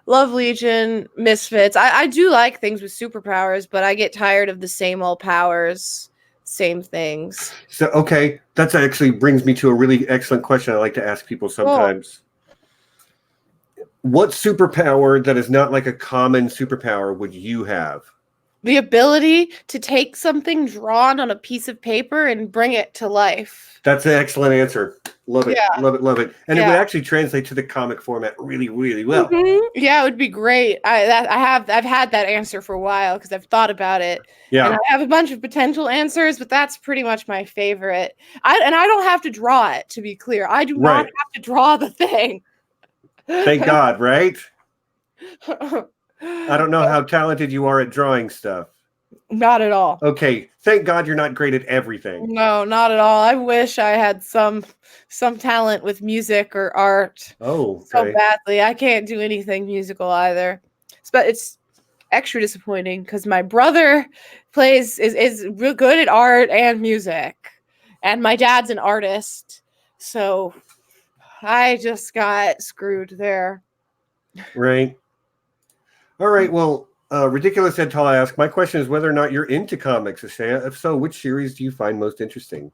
Love Legion, Misfits. I do like things with superpowers, but I get tired of the same old powers, same things. So, okay, that actually brings me to a really excellent question I like to ask people sometimes. What superpower that is not like a common superpower would you have? The ability to take something drawn on a piece of paper and bring it to life. That's an excellent answer. Love it. Yeah. Love it. Love it. And it would actually translate to the comic format really, really well. Mm-hmm. Yeah, it would be great. I've had that answer for a while because I've thought about it. Yeah. And I have a bunch of potential answers, but that's pretty much my favorite. I don't have to draw it, to be clear. I do not have to draw the thing. Thank God, right? I don't know how talented you are at drawing stuff. Not at all. Okay. Thank God you're not great at everything. No, not at all. I wish I had some talent with music or art. Oh, okay. So badly. I can't do anything musical either. But it's extra disappointing because my brother is real good at art and music. And my dad's an artist. So I just got screwed there. Right. All right. Well, ridiculous head tall ask. My question is whether or not you're into comics, Ashaya. If so, which series do you find most interesting?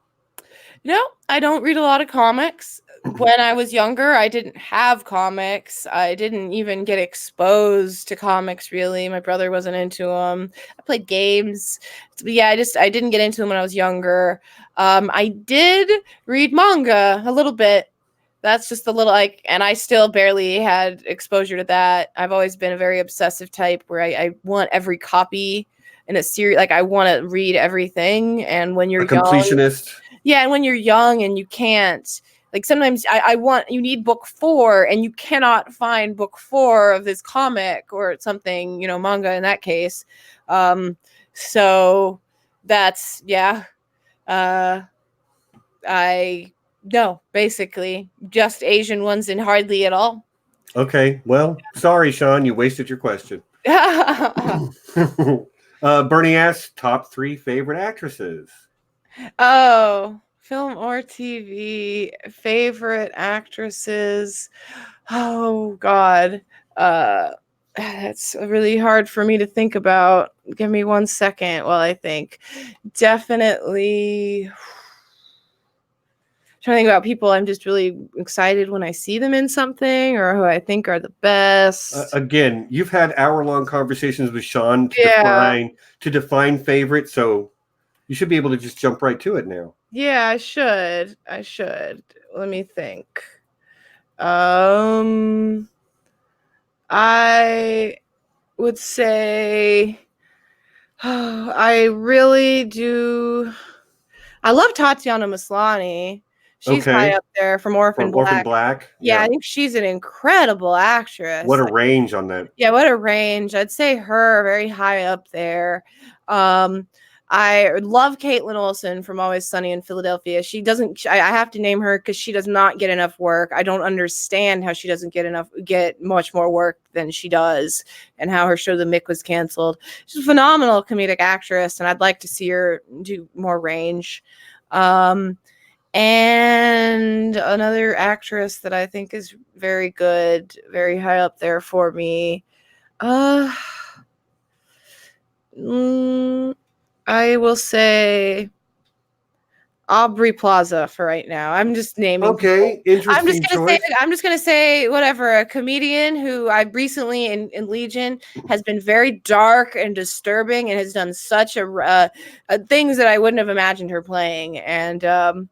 No, I don't read a lot of comics. When I was younger, I didn't have comics. I didn't even get exposed to comics, really. My brother wasn't into them. I played games. But yeah, I didn't get into them when I was younger. I did read manga a little bit. That's just a little and I still barely had exposure to that. I've always been a very obsessive type where I want every copy in a series. Like I want to read everything. And when you're a completionist. Yeah, and when you're young and you can't, like sometimes you need book 4 and you cannot find book 4 of this comic or something, manga in that case. So that's, no, basically just Asian ones and hardly at all. Okay, well, sorry, Sean, you wasted your question. Bernie asks, top 3 favorite actresses. Oh, film or TV, favorite actresses. Oh, God. That's really hard for me to think about. Give me 1 second while I think. Definitely... trying to think about people I'm just really excited when I see them in something or who I think are the best. Again, you've had hour-long conversations with Sean to define favorite, so you should be able to just jump right to it now. Yeah, I should. Let me think. I would say I really do. I love Tatiana Maslany. She's high up there from Orphan Black. Yeah, I think she's an incredible actress. What a range on that. Yeah, what a range. I'd say her very high up there. I love Caitlin Olsen from Always Sunny in Philadelphia. I have to name her because she does not get enough work. I don't understand how she doesn't get much more work than she does and how her show The Mick was canceled. She's a phenomenal comedic actress and I'd like to see her do more range. And another actress that I think is very good, very high up there for me. I will say Aubrey Plaza for right now. I'm just naming. Okay, interesting choice. I'm just gonna say whatever. A comedian who I recently in Legion has been very dark and disturbing and has done such things that I wouldn't have imagined her playing. And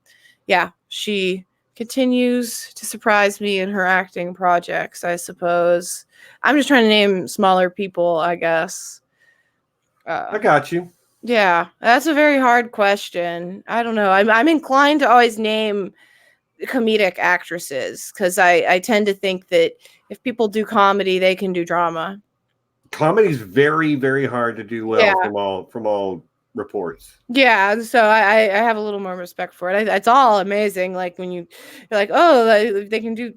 she continues to surprise me in her acting projects, I suppose. I'm just trying to name smaller people, I guess. I got you. Yeah, that's a very hard question. I don't know. I'm inclined to always name comedic actresses because I tend to think that if people do comedy, they can do drama. Comedy is very, very hard to do well from all reports. Yeah, so I have a little more respect for it. It's all amazing. Like when you're like, oh, they can do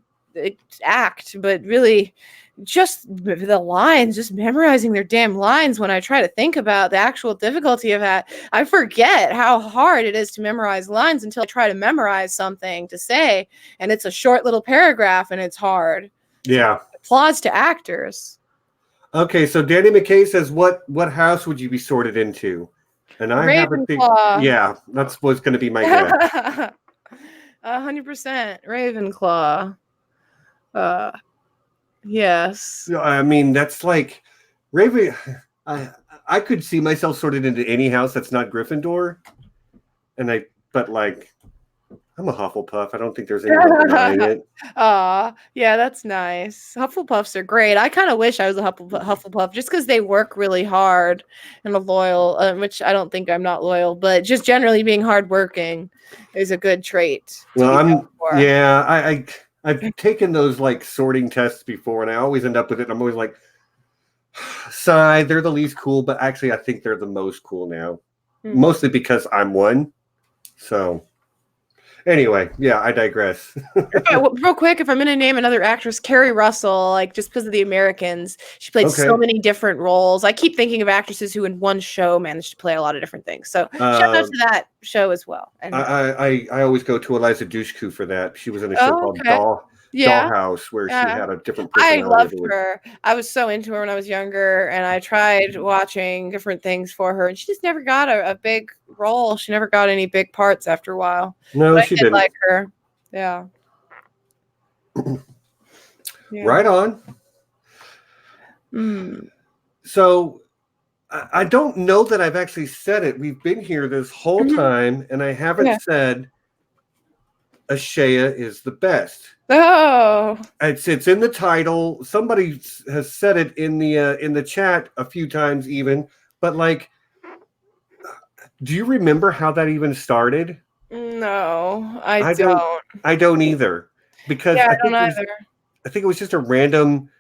act, but really just the lines, just memorizing their damn lines. When I try to think about the actual difficulty of that, I forget how hard it is to memorize lines until I try to memorize something to say, and it's a short little paragraph and it's hard. Yeah. So, applause to actors. Okay, so Danny McKay says, what house would you be sorted into? And I have a thing. Yeah, that's what's going to be my guess. 100% Ravenclaw. Yes. I mean, that's like Raven. I could see myself sorted into any house that's not Gryffindor, but like, I'm a Hufflepuff. I don't think there's anyone denying it. Yeah, that's nice. Hufflepuffs are great. I kind of wish I was a Hufflepuff just because they work really hard and are loyal, which I don't think I'm not loyal, but just generally being hardworking is a good trait. Well, I've taken those like sorting tests before, and I always end up with it. And I'm always like, sigh, they're the least cool, but actually, I think they're the most cool now, mostly because I'm one. So. Anyway, yeah, I digress. Real quick, if I'm going to name another actress, Kerry Russell, like just because of The Americans, she played so many different roles. I keep thinking of actresses who in one show managed to play a lot of different things. So shout out to that show as well. I always go to Eliza Dushku for that. She was in a show called Dollhouse, where she had a different personality. I loved her. I was so into her when I was younger, and I tried watching different things for her, and she just never got a big role. She never got any big parts after a while. No, she didn't. Like her. Yeah. Right on. So I don't know that I've actually said it. We've been here this whole time, and I haven't said Ashaya is the best. Oh, it's in the title. Somebody has said it in the chat a few times, even. But like, do you remember how that even started? No, I don't. I don't either, because I think it was just a random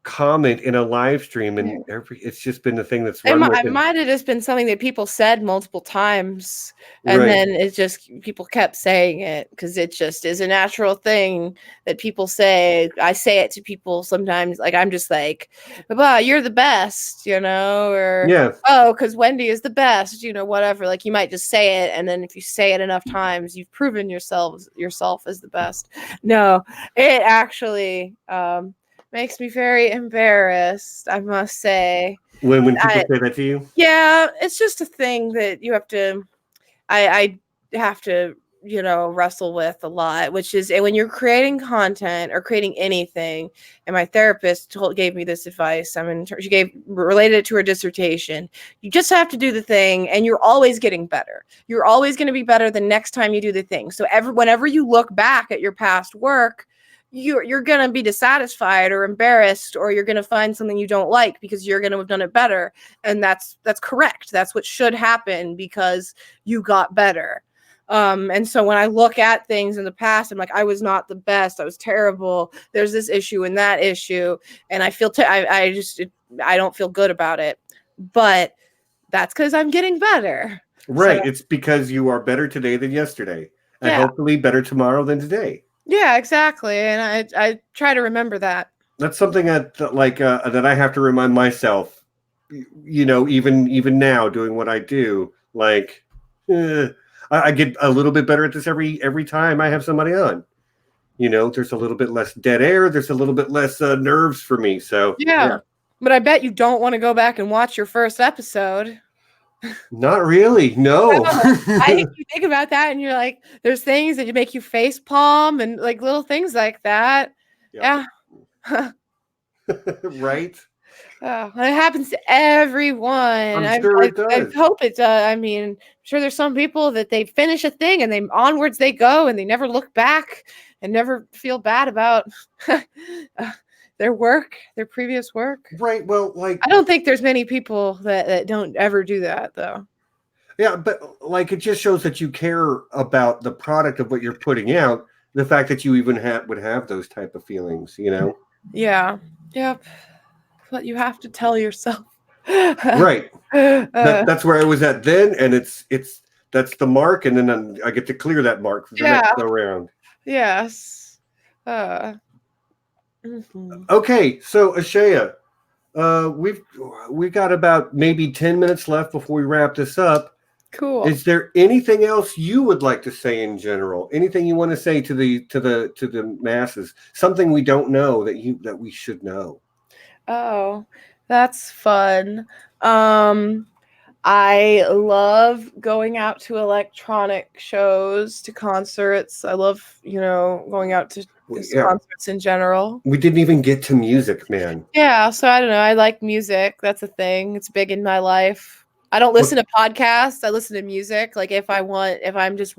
comment in a live stream, and it's just been the thing that's run with it. It might have just been something that people said multiple times, and then it just people kept saying it because it just is a natural thing that people say. I say it to people sometimes, like I'm just like, "Bah, you're the best," or "Oh, because Wendy is the best," whatever. Like you might just say it, and then if you say it enough times, you've proven yourself as the best. No, it actually makes me very embarrassed, I must say. When people say that to you? Yeah, it's just a thing that you have to, I have to, wrestle with a lot, which is when you're creating content or creating anything. And my therapist gave me this advice. She related it to her dissertation. You just have to do the thing, and you're always getting better. You're always going to be better the next time you do the thing. So whenever you look back at your past work, you're going to be dissatisfied or embarrassed, or you're going to find something you don't like because you're going to have done it better. And that's correct. That's what should happen because you got better. And so when I look at things in the past, I'm like, I was not the best. I was terrible. There's this issue and that issue. And I feel, I don't feel good about it, but that's because I'm getting better. Right. So, it's because you are better today than yesterday, and hopefully better tomorrow than today. Yeah, exactly. And I try to remember that. That's something that that I have to remind myself, even now doing what I do, like I get a little bit better at this every time I have somebody on. There's a little bit less dead air. There's a little bit less nerves for me. So yeah. But I bet you don't want to go back and watch your first episode. Not really, no. I think you think about that and you're like, there's things that make you face palm and like little things like that. Yeah. Right? It happens to everyone. I'm sure it does. I hope it does. I mean, I'm sure there's some people that they finish a thing and onwards they go and they never look back and never feel bad about their previous work. Right. Well, like, I don't think there's many people that don't ever do that, though. Yeah, but like, it just shows that you care about the product of what you're putting out. The fact that you even would have those type of feelings, Yeah. Yep. But you have to tell yourself. Right. That's where I was at then, and that's the mark, and then I get to clear that mark for the next go round. Yes. Okay, so Ashaya, we've got about maybe 10 minutes left before we wrap this up. Cool. Is there anything else you would like to say in general? Anything you want to say to the masses? Something we don't know that we should know? Oh, that's fun. I love going out to electronic shows, to concerts. I love, going out to concerts in general. We didn't even get to music, man. Yeah, so I don't know. I like music. That's a thing. It's big in my life. I don't listen to podcasts. I listen to music. Like if I'm just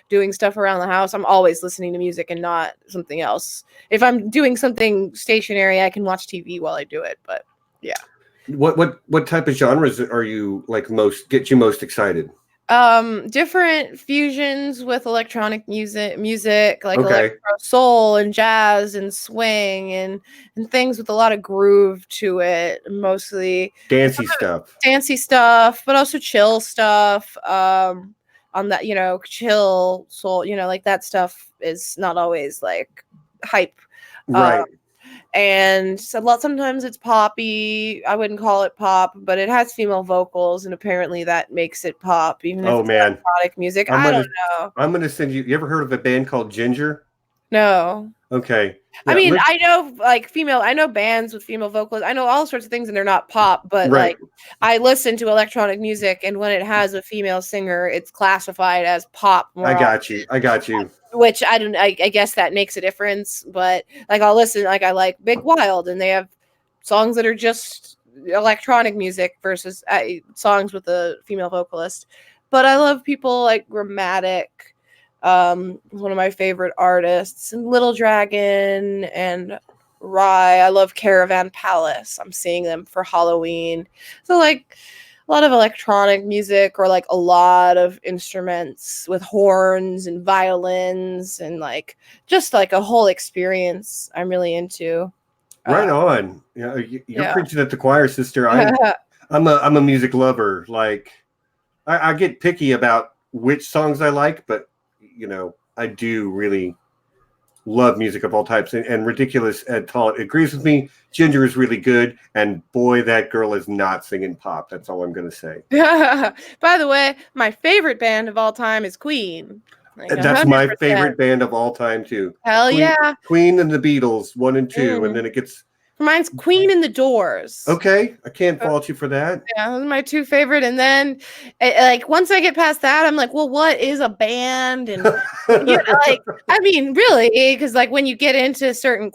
doing stuff around the house, I'm always listening to music and not something else. If I'm doing something stationary, I can watch TV while I do it. But yeah. What type of genres are you get you most excited? Different fusions with electronic music like electro soul and jazz and swing and things with a lot of groove to it, mostly dancey stuff, but also chill stuff. On that, chill soul, like that stuff is not always like hype. Right. And sometimes it's poppy. I wouldn't call it pop, but it has female vocals, and apparently that makes it pop, even if it's electronic music. I don't know. I'm gonna send you. You ever heard of a band called Ginger? No. Okay. Yeah, I mean, I know I know bands with female vocals. I know all sorts of things, and they're not pop, but I listen to electronic music, and when it has a female singer, it's classified as pop. I got you. Which I guess that makes a difference, but I'll listen. I like Big Wild, and they have songs that are just electronic music versus songs with a female vocalist. But I love people like Grammatic. One of my favorite artists, and Little Dragon and Rye. I love Caravan Palace. I'm seeing them for Halloween. So a lot of electronic music, or a lot of instruments with horns and violins and just a whole experience I'm really into. Right on. You're preaching at the choir, sister. I'm a music lover. I get picky about which songs I like, but I do really love music of all types, and Ridiculous Ed Tallent agrees with me. Ginger is really good, and boy, that girl is not singing pop. That's all I'm going to say. By the way, my favorite band of all time is Queen. That's 100%. My favorite band of all time too. Hell Queen, yeah. Queen and the Beatles 1 and 2, and then it gets. Mine's Queen and the Doors. Okay, I can't fault you for that. Yeah, those are my two favorite. And then, once I get past that, I'm like, well, what is a band? And I mean, really, because when you get into certain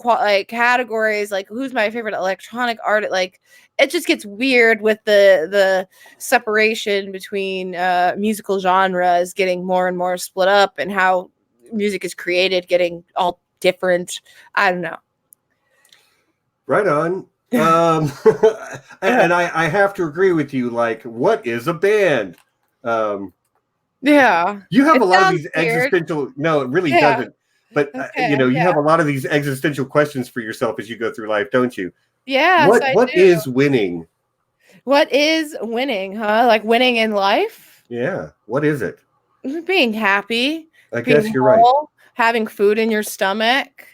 categories, who's my favorite electronic artist, it just gets weird with the separation between musical genres getting more and more split up, and how music is created getting all different. I don't know. Right on. And I have to agree with you. What is a band? Yeah. You have a lot of these existential. No, it really doesn't. But you have a lot of these existential questions for yourself as you go through life, don't you? Yeah. What is winning? What is winning, huh? Winning in life? Yeah. What is it? Being happy. I guess you're right. Having food in your stomach.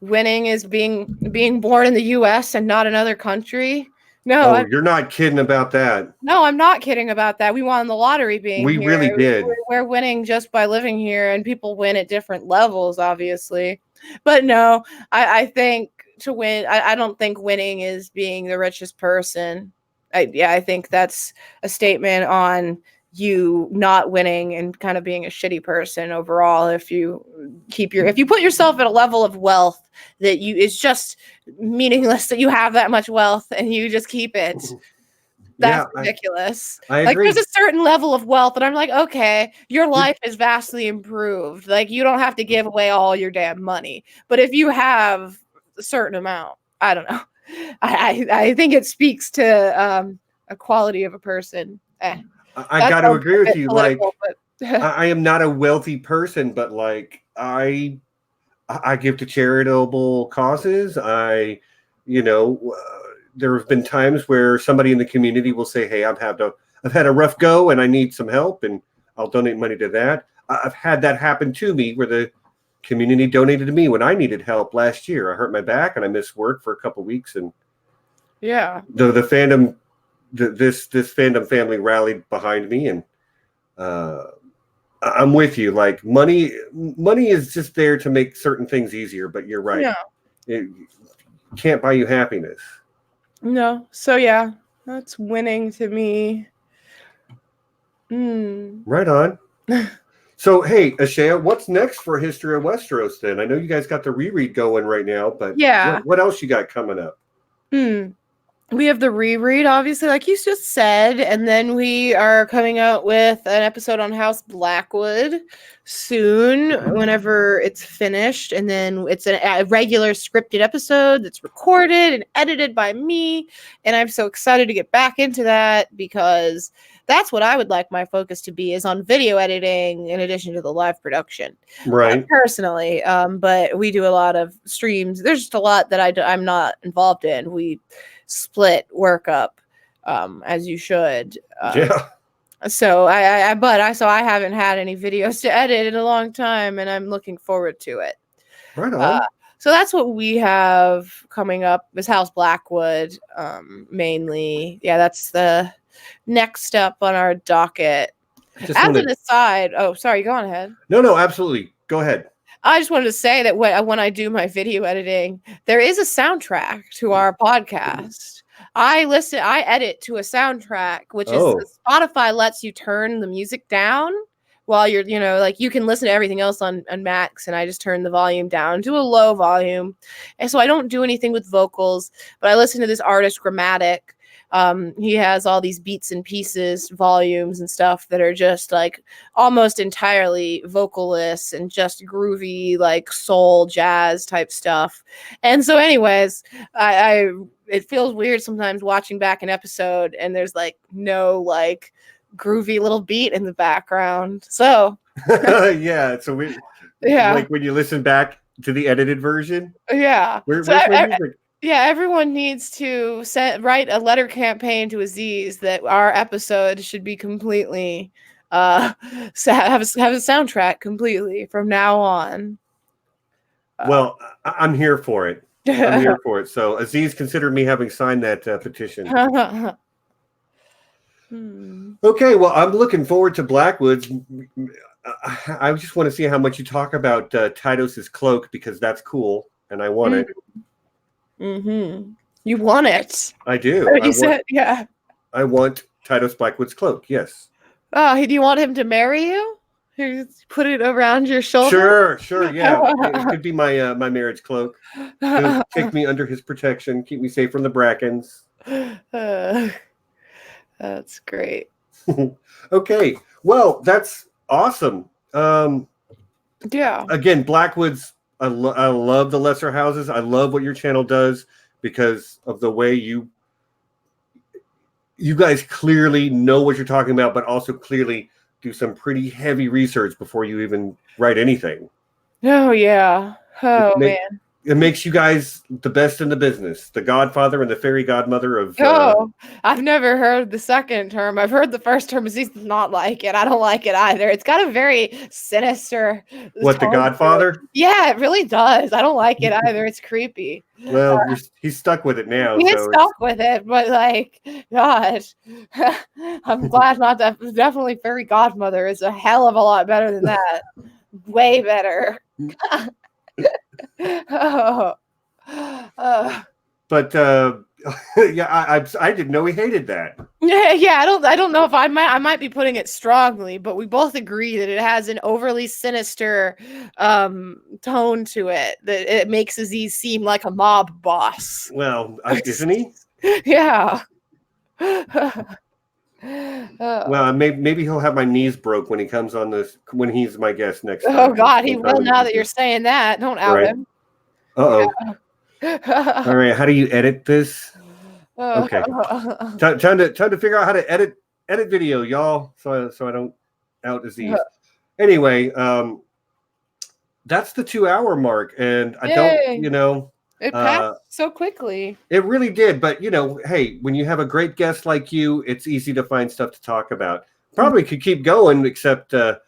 Winning is being born in the U.S. and not another country. No, you're not kidding about that. No, I'm not kidding about that. We won the lottery being here. We really did. We're winning just by living here, and people win at different levels, obviously. But no, I think to win, I don't think winning is being the richest person. I think that's a statement on you not winning and kind of being a shitty person overall. If you put yourself at a level of wealth that it's just meaningless that you have that much wealth and you just keep it. That's ridiculous. I agree. There's a certain level of wealth that I'm like, okay, your life is vastly improved. You don't have to give away all your damn money. But if you have a certain amount, I don't know. I think it speaks to a quality of a person. I got to agree with you. I am not a wealthy person, but I give to charitable causes. There have been times where somebody in the community will say, "Hey, I've had a rough go and I need some help," and I'll donate money to that. I've had that happen to me where the community donated to me when I needed help last year. I hurt my back and I missed work for a couple of weeks, and the fandom. This fandom family rallied behind me, and I'm with you. Money is just there to make certain things easier, but you're right. Yeah. It can't buy you happiness. No. So yeah, that's winning to me. Right on. So, hey, Ashaya, what's next for History of Westeros then? I know you guys got the reread going right now, but Yeah. what else you got coming up? We have the reread, obviously, like you just said, and then we are coming out with an episode on House Blackwood soon, whenever it's finished, and then it's a regular scripted episode that's recorded and edited by me, and I'm so excited to get back into that because that's what I would like my focus to be, is on video editing in addition to the live production. Right. Personally, but we do a lot of streams. There's just a lot that I'm not involved in. We split work up, as you should. Yeah. So I haven't had any videos to edit in a long time, and I'm looking forward to it. Right on. So that's what we have coming up. Is House Blackwood, mainly. Yeah, that's the next up on our docket. As an aside, oh, sorry, go on ahead. No, absolutely. Go ahead. I just wanted to say that when I do my video editing, there is a soundtrack to our podcast. I edit to a soundtrack, which is Spotify lets you turn the music down while you're, like you can listen to everything else on Max, and I just turn the volume down to a low volume. And so I don't do anything with vocals, but I listen to this artist, Grammatic. He has all these beats and pieces, volumes and stuff that are just like almost entirely vocalist and just groovy, like soul jazz type stuff. And so anyways, I it feels weird sometimes watching back an episode and there's like no like groovy little beat in the background. So yeah, it's a weird. Yeah, like when you listen back to the edited version. Yeah. Yeah, everyone needs to write a letter campaign to Aziz that our episode should be completely have a soundtrack completely from now on. Well, I'm here for it. I'm here for it. So Aziz, consider me having signed that petition. Okay, well, I'm looking forward to Blackwoods. I just want to see how much you talk about Tidos's cloak, because that's cool, and I want it. You want it? I do. Yeah. I want Tidos Blackwood's cloak. Yes. Oh, do you want him to marry you? Put it around your shoulder. Sure. Yeah, it could be my my marriage cloak. He'll take me under his protection, keep me safe from the Brackens. That's great. Okay. Well, that's awesome. Yeah. Again, Blackwoods. I love the lesser houses. I love what your channel does because of the way you guys clearly know what you're talking about, but also clearly do some pretty heavy research before you even write anything. Oh, yeah. Oh, man. It makes you guys the best in the business, the Godfather and the Fairy Godmother of. I've never heard the second term. I've heard the first term. Aziz does not like it. I don't like it either. It's got a very sinister. What, the Godfather? Yeah, it really does. I don't like it either. It's creepy. Well, he's stuck with it now. He's stuck with it, but like, God, I'm glad not that. Definitely, Fairy Godmother is a hell of a lot better than that. Way better. But yeah, I didn't know he hated that. Yeah, I don't know if I might be putting it strongly, but we both agree that it has an overly sinister tone to it, that it makes Aziz seem like a mob boss. Well, isn't he? Yeah. Well, maybe he'll have my knees broke when he comes on this, when he's my guest next time. Oh God, he will. Now that you're saying that, don't out him. Uh-oh. Yeah. All right, how do you edit this? Okay. Time to figure out how to edit video, y'all, so I don't out Aziz. Anyway, that's the 2-hour mark, and I don't, it passed so quickly. It really did, but hey, when you have a great guest like you, it's easy to find stuff to talk about. Probably could keep going, except work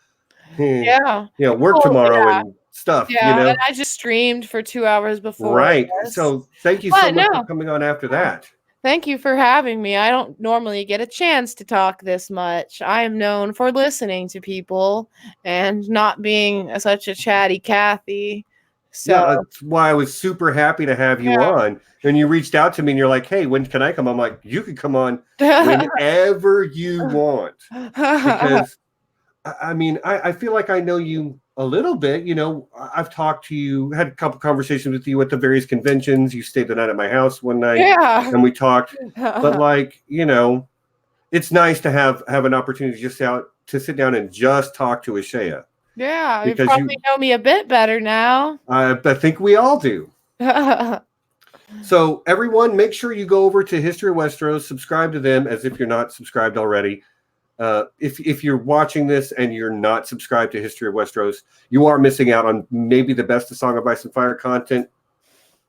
tomorrow and stuff. Yeah, and I just streamed for 2 hours before. Right. So thank you so much for coming on after that. Thank you for having me. I don't normally get a chance to talk this much. I am known for listening to people and not being such a chatty Cathy. So yeah, that's why I was super happy to have you on. And you reached out to me and you're like, hey, when can I come? I'm like, you can come on whenever you want. Because I mean, I feel like I know you a little bit. You know, I've talked to you, had a couple conversations with you at the various conventions. You stayed the night at my house one night, and we talked. But like, you know, it's nice to have an opportunity just to sit down and just talk to Ashaya. Yeah, you because probably know me a bit better now. I think we all do. So everyone, make sure you go over to History of Westeros, subscribe to them as if you're not subscribed already. If you're watching this and you're not subscribed to History of Westeros, you are missing out on maybe the best of Song of Ice and Fire content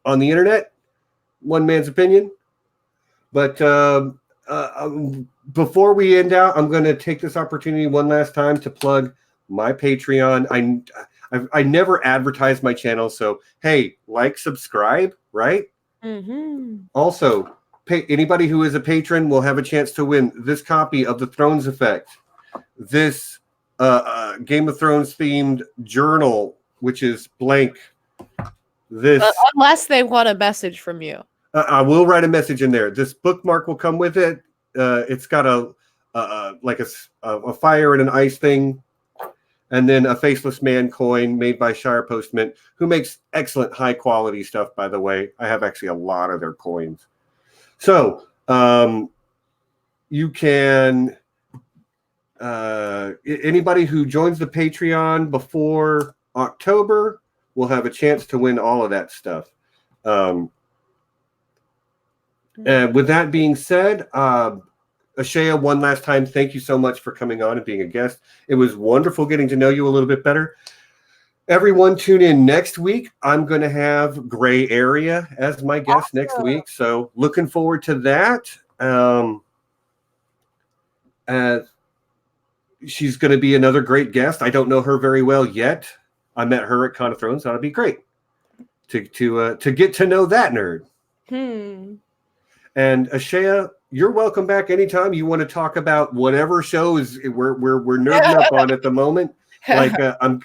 on the internet. One man's opinion. But before we end out, I'm going to take this opportunity one last time to plug my Patreon. I never advertise my channel, so hey, like, subscribe, right? Mm-hmm. Also, anybody who is a patron will have a chance to win this copy of The Thrones Effect, this Game of Thrones themed journal, which is blank. This, unless they want a message from you. I will write a message in there. This bookmark will come with it. It's got a fire and an ice thing, and then a faceless man coin made by Shire Postman, who makes excellent high quality stuff, by the way. I have actually a lot of their coins. So you can, anybody who joins the Patreon before October will have a chance to win all of that stuff. And with that being said, Ashaya, one last time, thank you so much for coming on and being a guest. It was wonderful getting to know you a little bit better. Everyone tune in next week. I'm going to have Gray Area as my guest next week. So looking forward to that. She's going to be another great guest. I don't know her very well yet. I met her at Con of Thrones. That'll be great to get to know that nerd. And Ashaya, you're welcome back anytime you want to talk about whatever shows we're nerding up on at the moment. Like I'm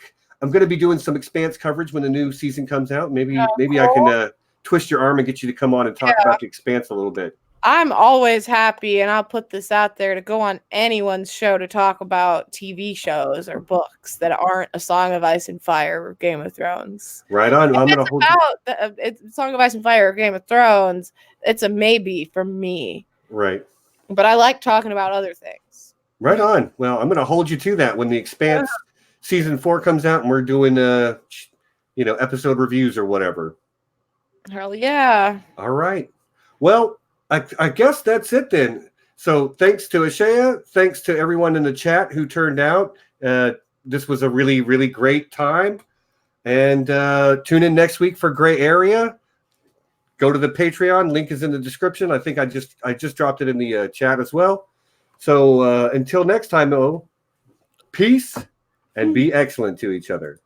going to be doing some Expanse coverage when the new season comes out. Maybe I can twist your arm and get you to come on and talk about the Expanse a little bit. I'm always happy, and I'll put this out there, to go on anyone's show to talk about TV shows or books that aren't A Song of Ice and Fire or Game of Thrones. Right on. I'm going to hold it's Song of Ice and Fire or Game of Thrones. It's a maybe for me. Right. But I like talking about other things. Right on. Well, I'm going to hold you to that when the Expanse season 4 comes out and we're doing episode reviews or whatever. Hell yeah. All right. Well, I guess that's it then. So thanks to Ashaya. Thanks to everyone in the chat who turned out. This was a really, really great time. And tune in next week for Gray Area. Go to the Patreon. Link is in the description. I think I just dropped it in the chat as well. So until next time, peace and be excellent to each other.